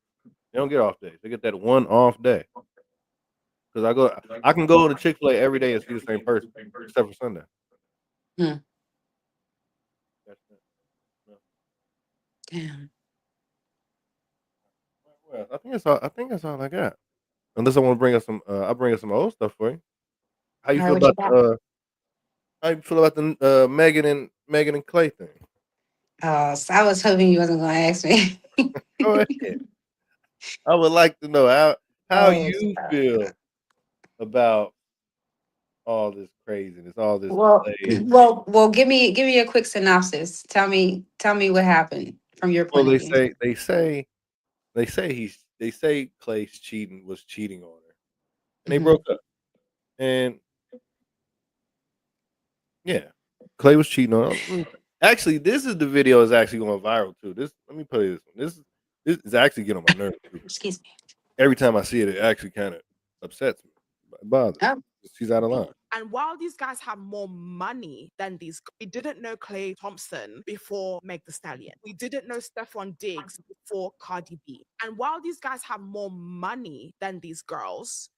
They don't get off days. They get that one off day. Because I can go to Chick-fil-A every day and see the same person except for Sunday. Hmm. That's it. No. Damn. Well, I think that's all. I think that's all I got. Unless I want to bring us some. I'll bring us some old stuff for you. How you All right, feel what you about got? how you feel about the Megan and Clay thing? Oh, so I was hoping you wasn't gonna ask me. Go ahead. I would like to know how Oh, you feel about all this craziness, all this well, Clay. well, give me a quick synopsis. Tell me what happened from your Well, point of view. they say Clay's was cheating on her, and they Mhm. broke up. And yeah, Clay was cheating on her. Actually, this is the video is actually going viral too. This let me play this one. This is actually getting on my nerves too. Excuse me. Every time I see it, it actually kind of upsets me, bothers me. Oh, She's out of line. And while these guys have more money than we didn't know Clay Thompson before Meg The Stallion. We didn't know Stephon Diggs before Cardi B. And while these guys have more money than these girls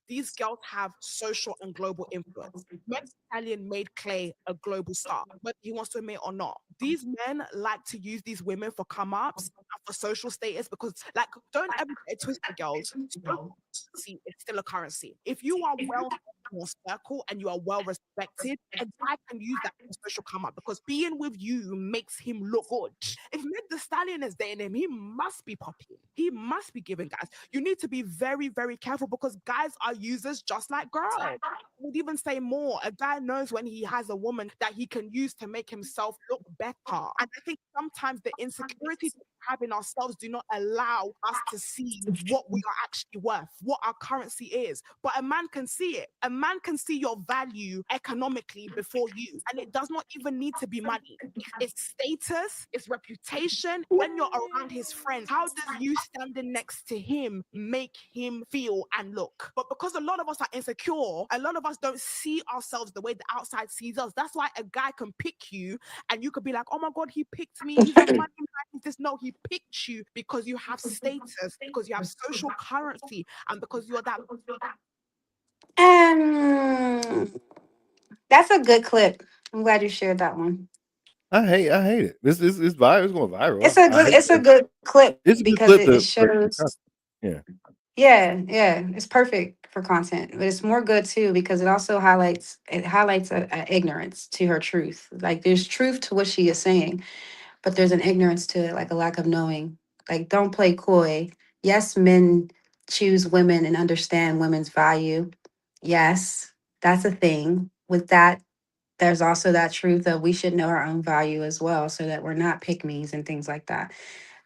have social and global influence. Meg Thee Stallion made Clay a global star, whether he wants to admit or not. These men like to use these women for come ups and for social status because, like, don't ever get it twisted, girls. Social currency is still a currency. If you are well in your circle and you are well respected, a guy can use that for social come up because being with you makes him look good. If Meg The Stallion is dating him, he must be popping. He must be giving guys. You need to be very, very careful because guys are users just like girls. I would even say more. A guy knows when he has a woman that he can use to make himself look better. And I think sometimes the insecurity that we have in ourselves do not allow us to see what we are actually worth, what our currency is. But a man can see it. A man can see your value economically before you. And it does not even need to be money. It's status, it's reputation. When you're around his friends, how does you standing next to him make him feel and look? But because a lot of us are insecure, a lot of us don't see ourselves the way the outside sees us. That's why a guy can pick you and you could be like, oh my God, he picked me. He's a money man. He's this. No, he picked you because you have status, because you have social currency, and because you're that. that's a good clip. I'm glad you shared that one. I hate it. This viral. It's going viral. It's a I good hate it's a that. good clip It's a good because clip it for shows. yeah. Yeah, it's perfect for content, but it's more good too because it also highlights a ignorance to her truth. Like there's truth to what she is saying, but there's an ignorance to it, like a lack of knowing. Like don't play coy. Yes, men choose women and understand women's value. Yes, that's a thing. With that, there's also that truth of we should know our own value as well, so that we're not pick me's and things like that.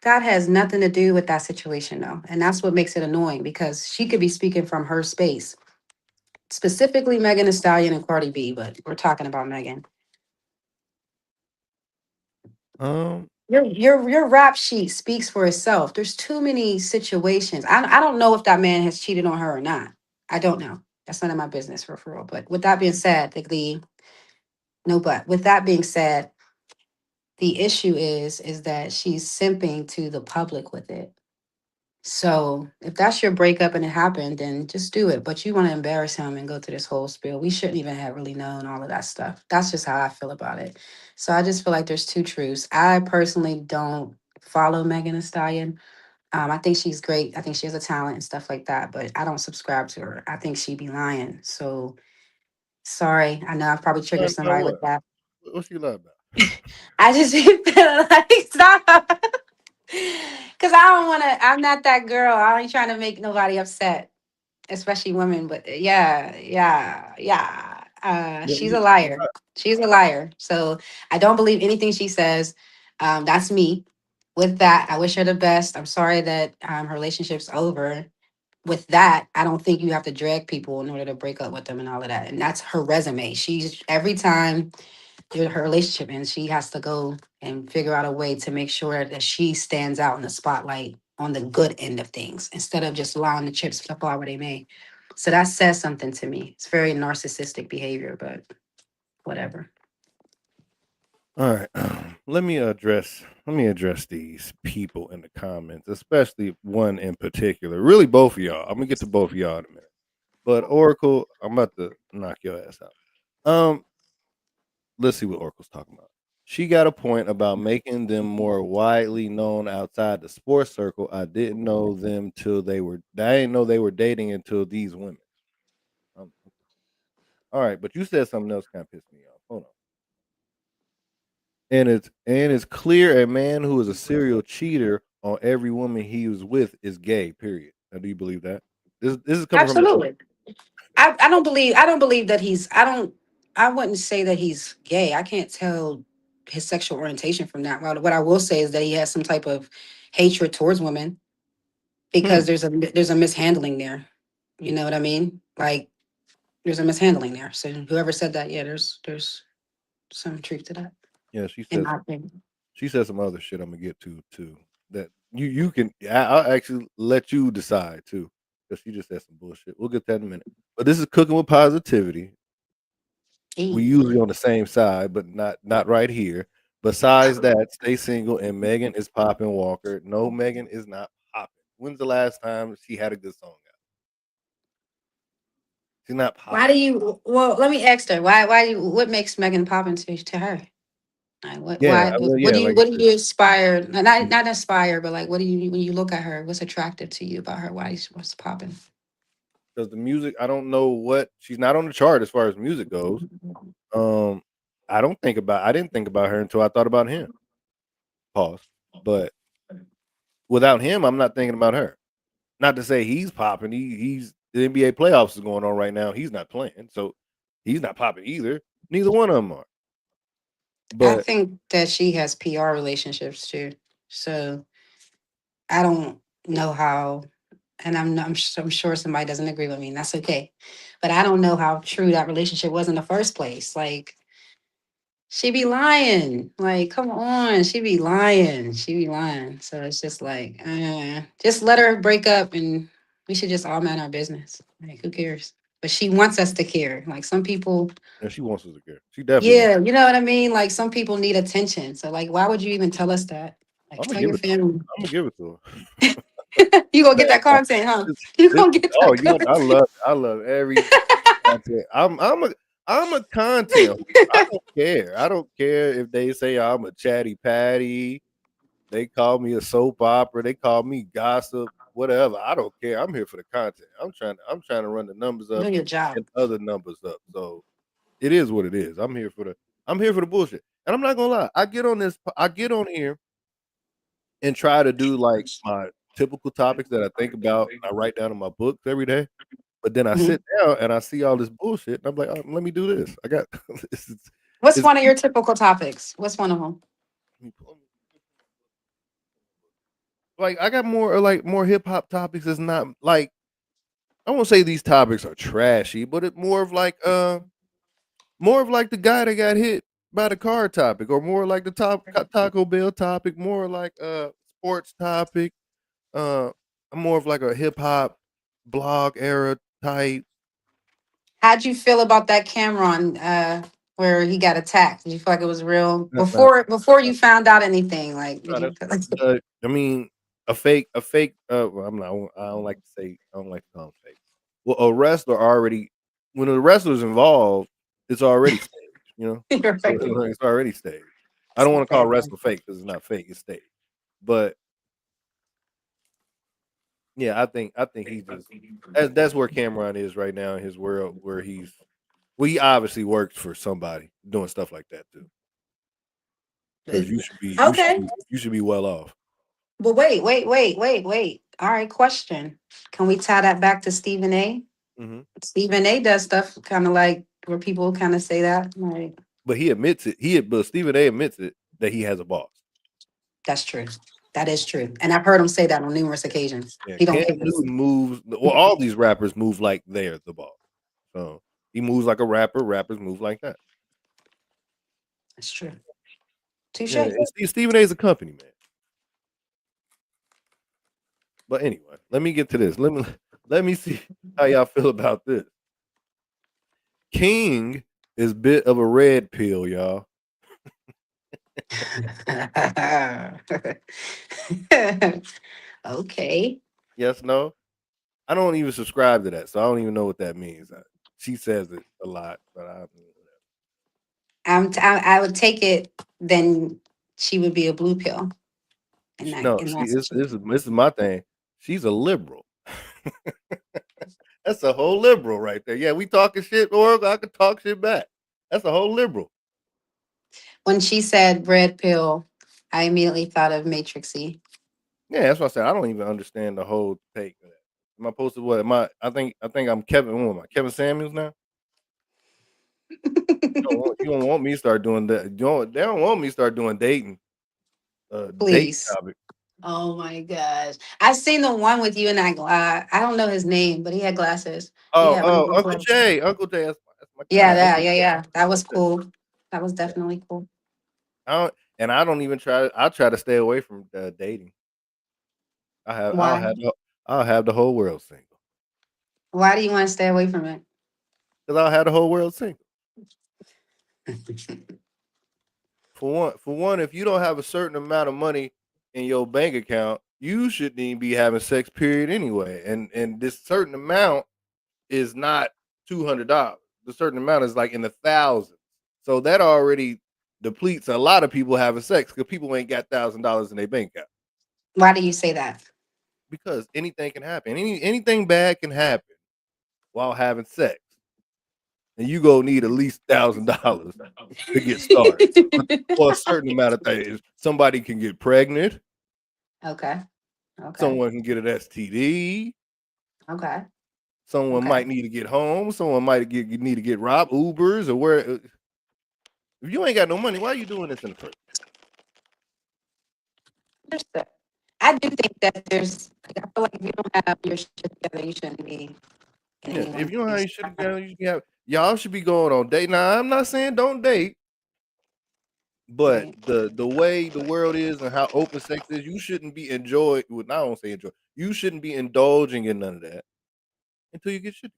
That has nothing to do with that situation, though. And that's what makes it annoying because she could be speaking from her space, specifically Megan Thee Stallion and Cardi B, but we're talking about Megan. Um, Your rap sheet speaks for itself. There's too many situations. I don't know if that man has cheated on her or not. I don't know. That's none of my business for real. But with that being said, no but with that being said, the issue is that she's simping to the public with it. So if that's your breakup and it happened, then just do it. But you want to embarrass him and go to this whole spiel. We shouldn't even have really known all of that stuff. That's just how I feel about it. So I just feel like there's two truths. I personally don't follow Megan Thee Stallion. I think she's great. I think she has a talent and stuff like that, but I don't subscribe to her. I think she be lying. So sorry. I know I've probably triggered about somebody with what? that. What's she lie about? I just feel like stop. Cause I don't wanna, I'm not that girl. I ain't trying to make nobody upset, especially women. But yeah. Yeah, She's a liar. She's a liar. So I don't believe anything she says. That's me. With that, I wish her the best. I'm sorry that her relationship's over. With that, I don't think you have to drag people in order to break up with them and all of that. And that's her resume. She's every time her relationship ends, she has to go and figure out a way to make sure that she stands out in the spotlight on the good end of things instead of just allowing the chips to fall where they may. So that says something to me. It's very narcissistic behavior, but whatever. All right. Let me address these people in the comments, especially one in particular. Really both of y'all. I'm gonna get to both of y'all in a minute. But Oracle, I'm about to knock your ass out. Let's see what Oracle's talking about. She got a point about making them more widely known outside the sports circle. I didn't know them till they were. I didn't know they were dating until these women. Um, all right, but you said something else kind of pissed me off. Hold on. And it's clear a man who is a serial cheater on every woman he was with is gay. Period. Now, do you believe that? This is coming from the Absolutely. I don't believe that I wouldn't say that he's gay. I can't tell his sexual orientation from that. What I will say is that he has some type of hatred towards women because there's a mishandling there. You know what I mean? Like there's a mishandling there. So whoever said that, yeah, there's some truth to that, Yeah, she in said my opinion. she said some other shit I'm gonna get to too. That you can I'll actually let you decide too. Because she just said some bullshit. We'll get that in a minute. But this is cooking with positivity. We usually on the same side, but not right here. Besides that, stay single and Megan is popping Walker. No, Megan is not popping. When's the last time she had a good song out? She's not Why popping. do you? Well, let me ask her. What makes Megan pop to her? Like what? Yeah, Why? well, What yeah, do you? like you What do said, you aspire? Not aspire, but like, what do you? When you look at her, what's attractive to you about her? What's popping? because the music, I don't know what she's not on the chart as far as music goes. Um, I didn't think about her until I thought about him. Pause. But without him, I'm not thinking about her. Not to say he's popping. He's the NBA playoffs is going on right now. He's not playing, so he's not popping either. Neither one of them are. I But think that she has PR relationships too. So I don't know how, and I'm sure somebody doesn't agree with me, and that's okay. But I don't know how true that relationship was in the first place. Like she be lying. Like, come on, she be lying. She be lying. So it's just like, just let her break up, and we should just all mind our business. Like, who cares? But she wants us to care. Like some people, and she wants us to care. She definitely wants. yeah, you know what I mean. Like some people need attention. So like, why would you even tell us that? Like, I'm gonna tell give your it to her. family. I'm gonna give it to her. You gonna get Man, that content, huh? this, You this gonna is get oh, that you know, content. I love every content. I'm a content. I don't care. I don't care if they say I'm a chatty patty. They call me a soap opera. They call me gossip. Whatever. I don't care. I'm here for the content. I'm trying to run the numbers up Do your job. and other numbers up. So it is what it is. I'm here for the bullshit. And I'm not gonna lie. I get on here and try to do like my typical topics that I think about. I write down in my books every day. But then I Mhm. sit down and I see all this bullshit, and I'm like, oh, let me do this. I got this. What's It's one of your typical topics? What's one of them? like I got more hip hop topics. It's not like I won't say these topics are trashy, but it's more of like the guy that got hit by the car topic, or more like the Taco Bell topic, more like sports topic. Uh, I'm more of like a hip hop blog era type. How'd you feel about that Cameron where he got attacked? Did you feel like it was real Not, not, before you found out anything? Like, did no, you that's feel like I mean, a fake. Well, I'm not. I don't like to say. I don't like to call them fake. Well, a wrestler already. When a wrestler's involved, it's already staged. You know, you're so right? it's already staged. I don't want to call wrestling fake because it's not fake. It's staged. But yeah, I think he's just that's where Cameron is right now in his world, where he obviously works for somebody doing stuff like that too. Because you should be you should Okay. be you should be well off. But wait. All right, question. Can we tie that back to Stephen A? Hmm. Stephen A does stuff kind of like where people kind of say that. Like, But he admits it. But Stephen A. admits it that he has a boss. that's true. That is true. And I've heard him say that on numerous occasions. Yeah, He don't Cam think it's Newton moves. Well, all these rappers move like they're the boss. So he moves like a rapper. Rappers move like that. That's true. Touche. Yeah, and Stephen A. is a company man. But anyway, let me get to this. Let me see how y'all feel about this. King is bit of a red pill, y'all. Okay. Yes, no? I don't even subscribe to that, so I don't even know what that means. She says it a lot, but I would take it. Then she would be a blue pill, and that no. and See, that's this this is my thing. She's a liberal. That's a whole liberal right there. Yeah, we talking shit, or I could talk shit back. That's a whole liberal. when she said red pill, I immediately thought of Matrixy. Yeah, that's what I said. I don't even understand the whole take of that. Am I supposed to what? Am I? I think I'm Kevin. Who am I? Kevin Samuels now. You don't want me to start doing that. They don't want me to start doing dating. Dating Please. topic. Oh my gosh. I seen the one with you and I don't know his name, but he had glasses. He Oh, had oh, Uncle Uncle Flo. Jay, Uncle Jay. That's my Yeah, guy. that, Uncle yeah, Jay. yeah. That was That's it. cool. That was Yeah. definitely cool. I don't even try. I try to stay away from dating. I have. I'll Why? have. I'll have the whole world single. Why do you want to stay away from it? Cause I'll have the whole world single. For one, if you don't have a certain amount of money in your bank account, you shouldn't even be having sex. Period. Anyway, and this certain amount is not $200. The certain amount is like in the thousands. So that already depletes a lot of people having sex because people ain't got $1,000 in their bank account. Why do you say that? Because anything can happen. Anything bad can happen while having sex, and you gonna need at least $1,000 to get started for a certain amount of things. Somebody can get pregnant. Okay. Okay. Someone can get an STD. Okay. Someone Okay. might need to get home. Someone might need to get robbed, Ubers, or where. If you ain't got no money, why are you doing this in the first? Understood. I do think that I feel like if you don't have your shit together, you shouldn't be in Yeah, if anyone's you don't have your shit relationship. together, you should be y'all should be going on date. Now, I'm not saying don't date, but Right. the way the world is and how open sex is, you shouldn't be enjoy. Well, I don't say enjoy. You shouldn't be indulging in none of that until you get shit.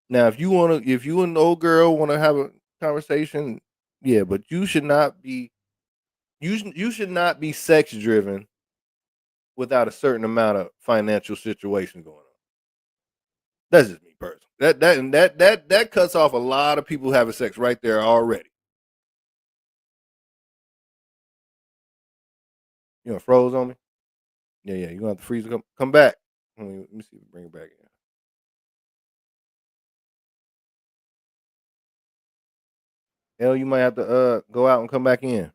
Now, if you and the old girl wanna have a conversation, yeah, but you should not be you should not be sex driven without a certain amount of financial situation going on. That's just me personally. That cuts off a lot of people having sex right there already. You know, froze on me. Yeah, yeah. You gonna have to freeze. Come back. Let me see. Bring it back in. Hell, you might have to go out and come back in.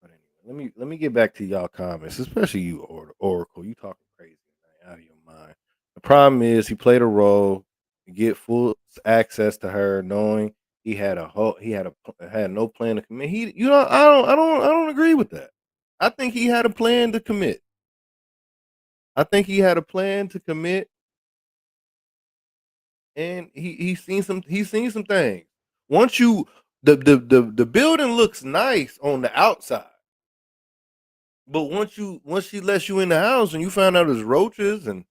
But anyway, let me get back to y'all comments, especially you, Oracle. You talking crazy man, out of your mind. The problem is he played a role to get full access to her, knowing had no plan to commit. I don't agree with that. I think he had a plan to commit. I think he had a plan to commit, and he's seen some things. Once you the building looks nice on the outside. But once she lets you in the house and you find out there's roaches and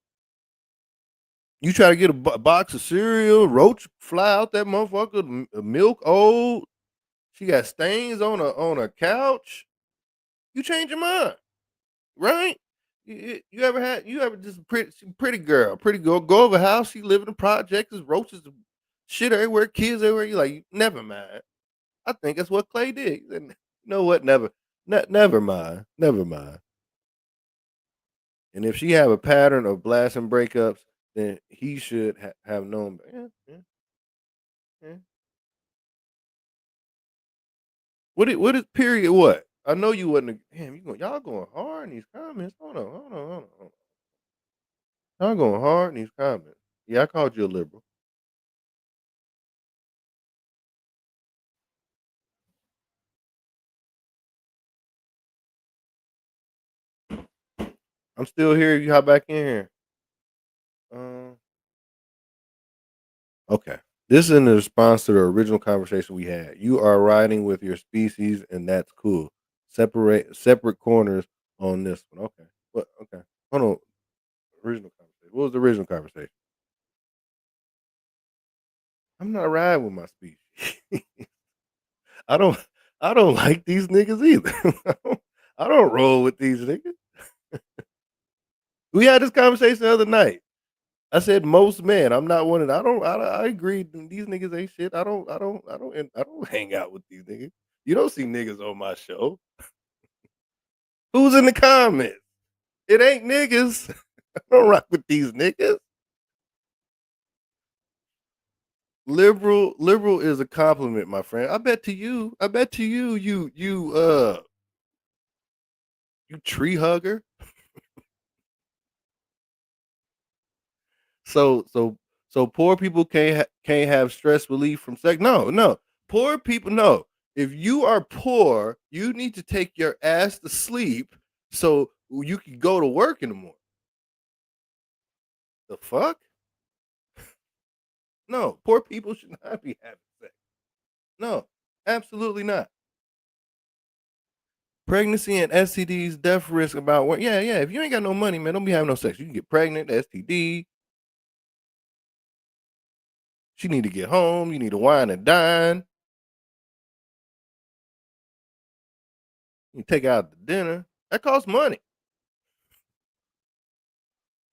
you try to get a box of cereal, roach fly out that motherfucker, milk old, she got stains on a couch. You change your mind, right? You ever just pretty girl go over house, she live in the project, there's roaches, shit everywhere, kids everywhere. You like, never mind. I think that's what Clay did. He said, you know what? Never mind. Never mind. And if she have a pattern of blasting breakups, then he should have known. Yeah, yeah, yeah. What is period? What? I know you wasn't. Damn, y'all going hard in these comments. Hold on. Y'all going hard in these comments. Yeah, I called you a liberal. I'm still here. You hop back in here. Um, Okay. This is in response to the original conversation we had. You are riding with your species, and that's cool. Separate corners on this one. Okay. What? Okay. Hold on. Original conversation. What was the original conversation? I'm not riding with my species. I don't. I don't like these niggas either. I don't roll with these niggas. We had this conversation the other night. I said most men. I'm not one of. I agree. These niggas ain't shit. I don't hang out with these niggas. You don't see niggas on my show. Who's in the comments? It ain't niggas. I don't rock with these niggas. Liberal is a compliment, my friend. I bet to you. I bet to you. You tree hugger. So poor people can't have stress relief from sex. No. Poor people no. If you are poor, you need to take your ass to sleep so you can go to work in the morning. The fuck? No, poor people should not be having sex. No, absolutely not. Pregnancy and STDs, death risk about what? Yeah. If you ain't got no money, man, don't be having no sex. You can get pregnant, STD. She need to get home. You need to wine and dine. You take her out to dinner. That costs money.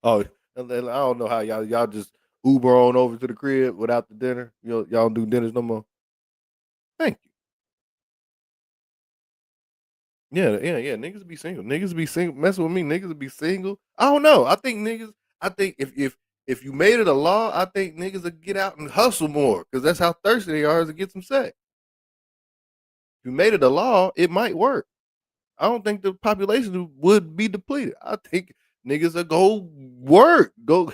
Oh, and then I don't know how y'all just Uber on over to the crib without the dinner. Y'all don't do dinners no more. Thank you. Yeah. Niggas be single. Niggas be single. Messing with me. Niggas be single. I don't know. I think niggas. I think if you made it a law, I think niggas would get out and hustle more because that's how thirsty they are to get some sex. If you made it a law, it might work. I don't think the population would be depleted. I think niggas will go work, go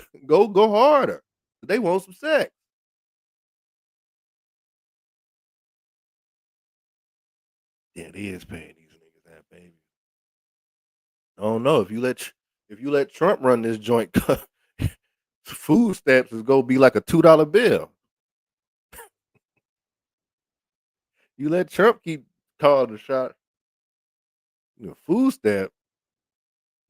harder. They want some sex. Yeah, it is paying these niggas that baby. I don't know if you let Trump run this joint, food stamps is gonna be like a $2 bill. You let Trump keep calling the shot. Food stamp,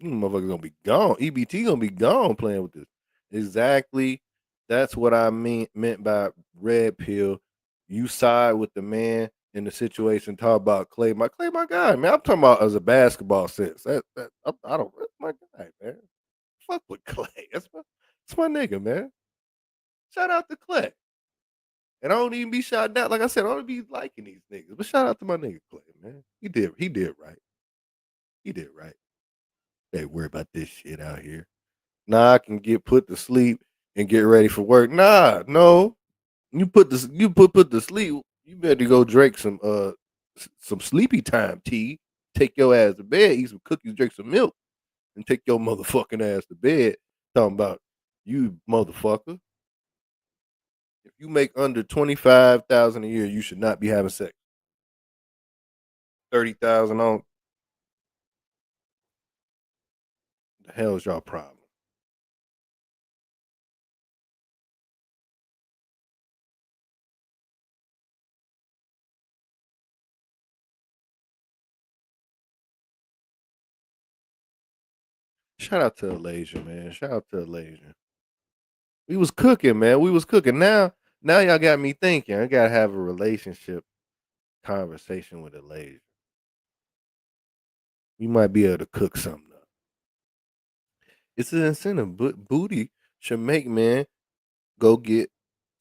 motherfuckers gonna be gone. EBT gonna be gone playing with this. Exactly. That's what I meant by red pill. You side with the man in the situation. Talk about Clay, my guy, man. I'm talking about as a basketball sense. I don't. That's my guy, man. Fuck with Clay. That's my nigga, man. Shout out to Clay. And I don't even be shot down. Like I said, I don't be liking these niggas. But shout out to my nigga Clay, man. He did right. He did right. They worry about this shit out here. Nah, I can get put to sleep and get ready for work. Nah, no. You put to sleep. You better go drink some sleepy time tea. Take your ass to bed, eat some cookies, drink some milk, and take your motherfucking ass to bed. Talking about you motherfucker. If you make under 25,000 a year, you should not be having sex. 30,000 on. The hell is y'all problem? Shout out to Alasia, man. Shout out to Alasia. We was cooking, man. We was cooking. Now y'all got me thinking. I gotta have a relationship conversation with Alasia. We might be able to cook something up. It's an incentive. But booty should make men go get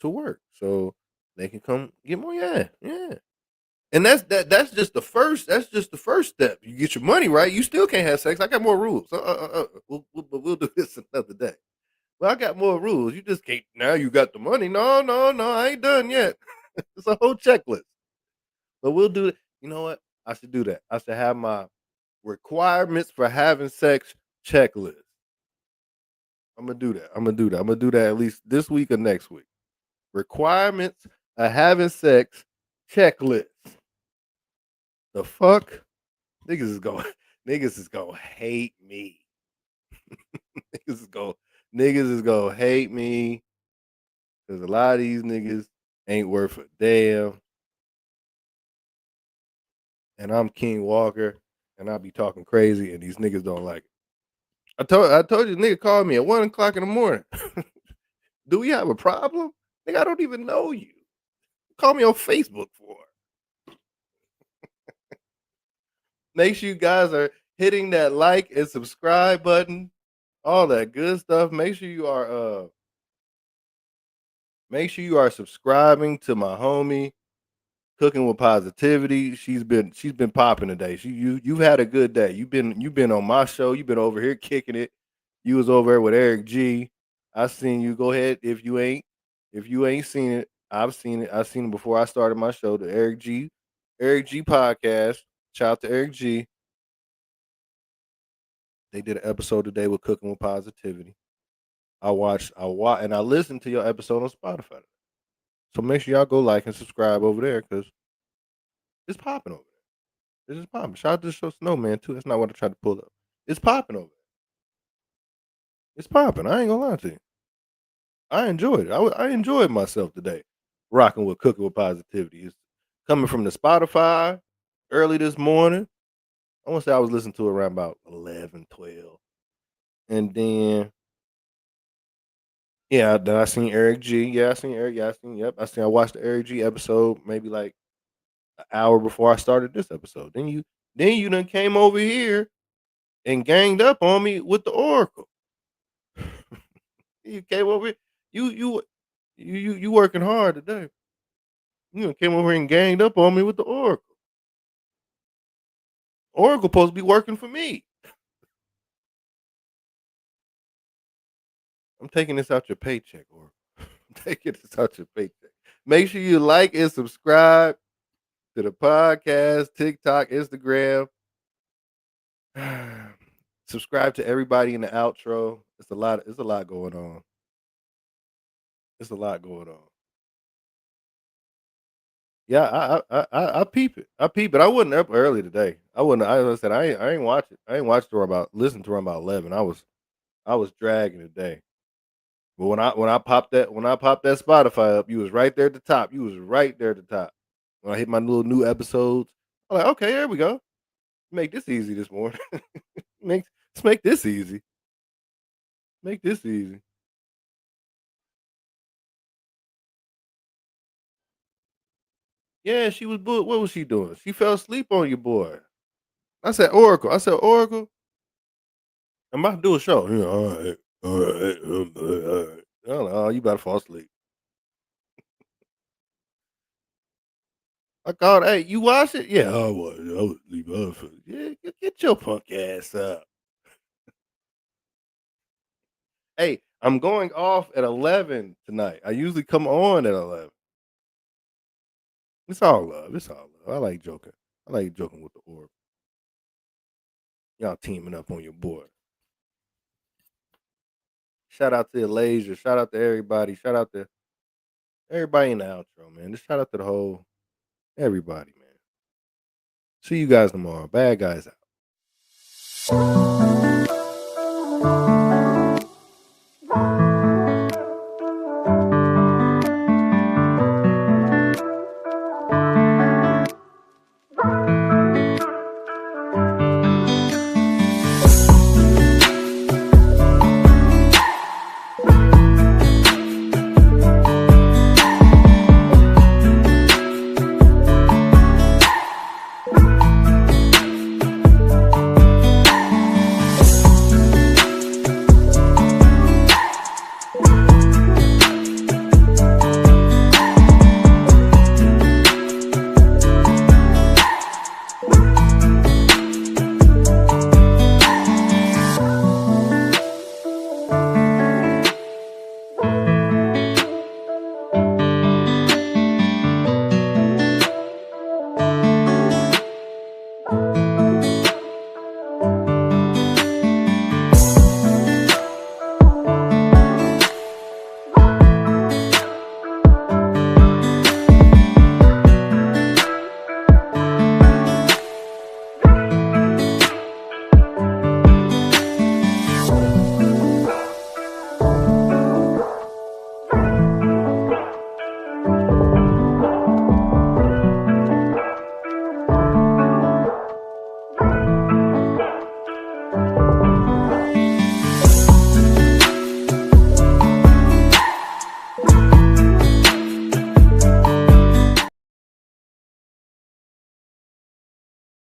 to work so they can come get more. Yeah. And that's just the first. That's just the first step. You get your money right. You still can't have sex. I got more rules. We'll do this another day. Well, I got more rules. You just can't. Now you got the money. No. I ain't done yet. It's a whole checklist. But we'll do it. You know what? I should do that. I should have my requirements for having sex checklist. I'm gonna do that. I'm gonna do that at least this week or next week. Requirements of having sex checklist. The fuck? Niggas is going niggas is gonna hate me. niggas is gonna hate me. Because a lot of these niggas ain't worth a damn. And I'm King Walker, and I be talking crazy, and these niggas don't like it. I told you, nigga called me at 1:00 in the morning. Do we have a problem? Nigga, I don't even know you. Call me on Facebook for. Make sure you guys are hitting that like and subscribe button, all that good stuff. Make sure you are subscribing to my homie Cooking with Positivity. She's been popping today. You've had a good day. You've been on my show. You've been over here kicking it. You was over there with Eric G. I seen you. Go ahead if you ain't seen it. I've seen it. I've seen it before I started my show, the Eric G podcast. Shout out to Eric G. They did an episode today with Cooking with Positivity. I watched, and I listened to your episode on Spotify. So make sure y'all go like and subscribe over there because it's popping over there. This is popping. Shout out to the show Snowman too. That's not what I tried to pull up. It's popping over there. It's popping. I ain't gonna lie to you. I enjoyed it. I enjoyed myself today, rocking with Cooking with Positivity. It's coming from the Spotify early this morning. I want to say I was listening to it around about 11, 12. And then, yeah, then I seen Eric G. Yeah, I seen Eric. Yeah, I watched the Eric G episode maybe like an hour before I started this episode. Then you done came over here and ganged up on me with the Oracle. You came over here. You working hard today. You done came over here and ganged up on me with the Oracle. Oracle supposed to be working for me. I'm taking this out your paycheck, Oracle. I'm taking this out your paycheck. Make sure you like and subscribe to the podcast, TikTok, Instagram. Subscribe to everybody in the outro. It's a lot going on. It's a lot going on. Yeah, I peep it. I peep it. I wasn't up early today. I wasn't. I said I ain't watch it. I ain't watched her about listen to her about 11. I was dragging today. But when I popped that Spotify up, you was right there at the top. You was right there at the top. When I hit my little new episodes, I'm like, okay, here we go. Make this easy this morning. Let's make this easy. Make this easy. Yeah, she was what was she doing? She fell asleep on you, boy. I said, Oracle. I'm about to do a show. Yeah, all right. All right. Oh, you better fall asleep. I called, hey, you watch it? Yeah, I was asleep. Yeah, get your punk ass up. Hey, I'm going off at 11 tonight. I usually come on at 11. It's all love. It's all love. I like joking. I like joking with the orb. Y'all teaming up on your boy. Shout out to Elijah. Shout out to everybody. Shout out to everybody in the outro, man. Just shout out to the whole everybody, man. See you guys tomorrow. Bad guys out.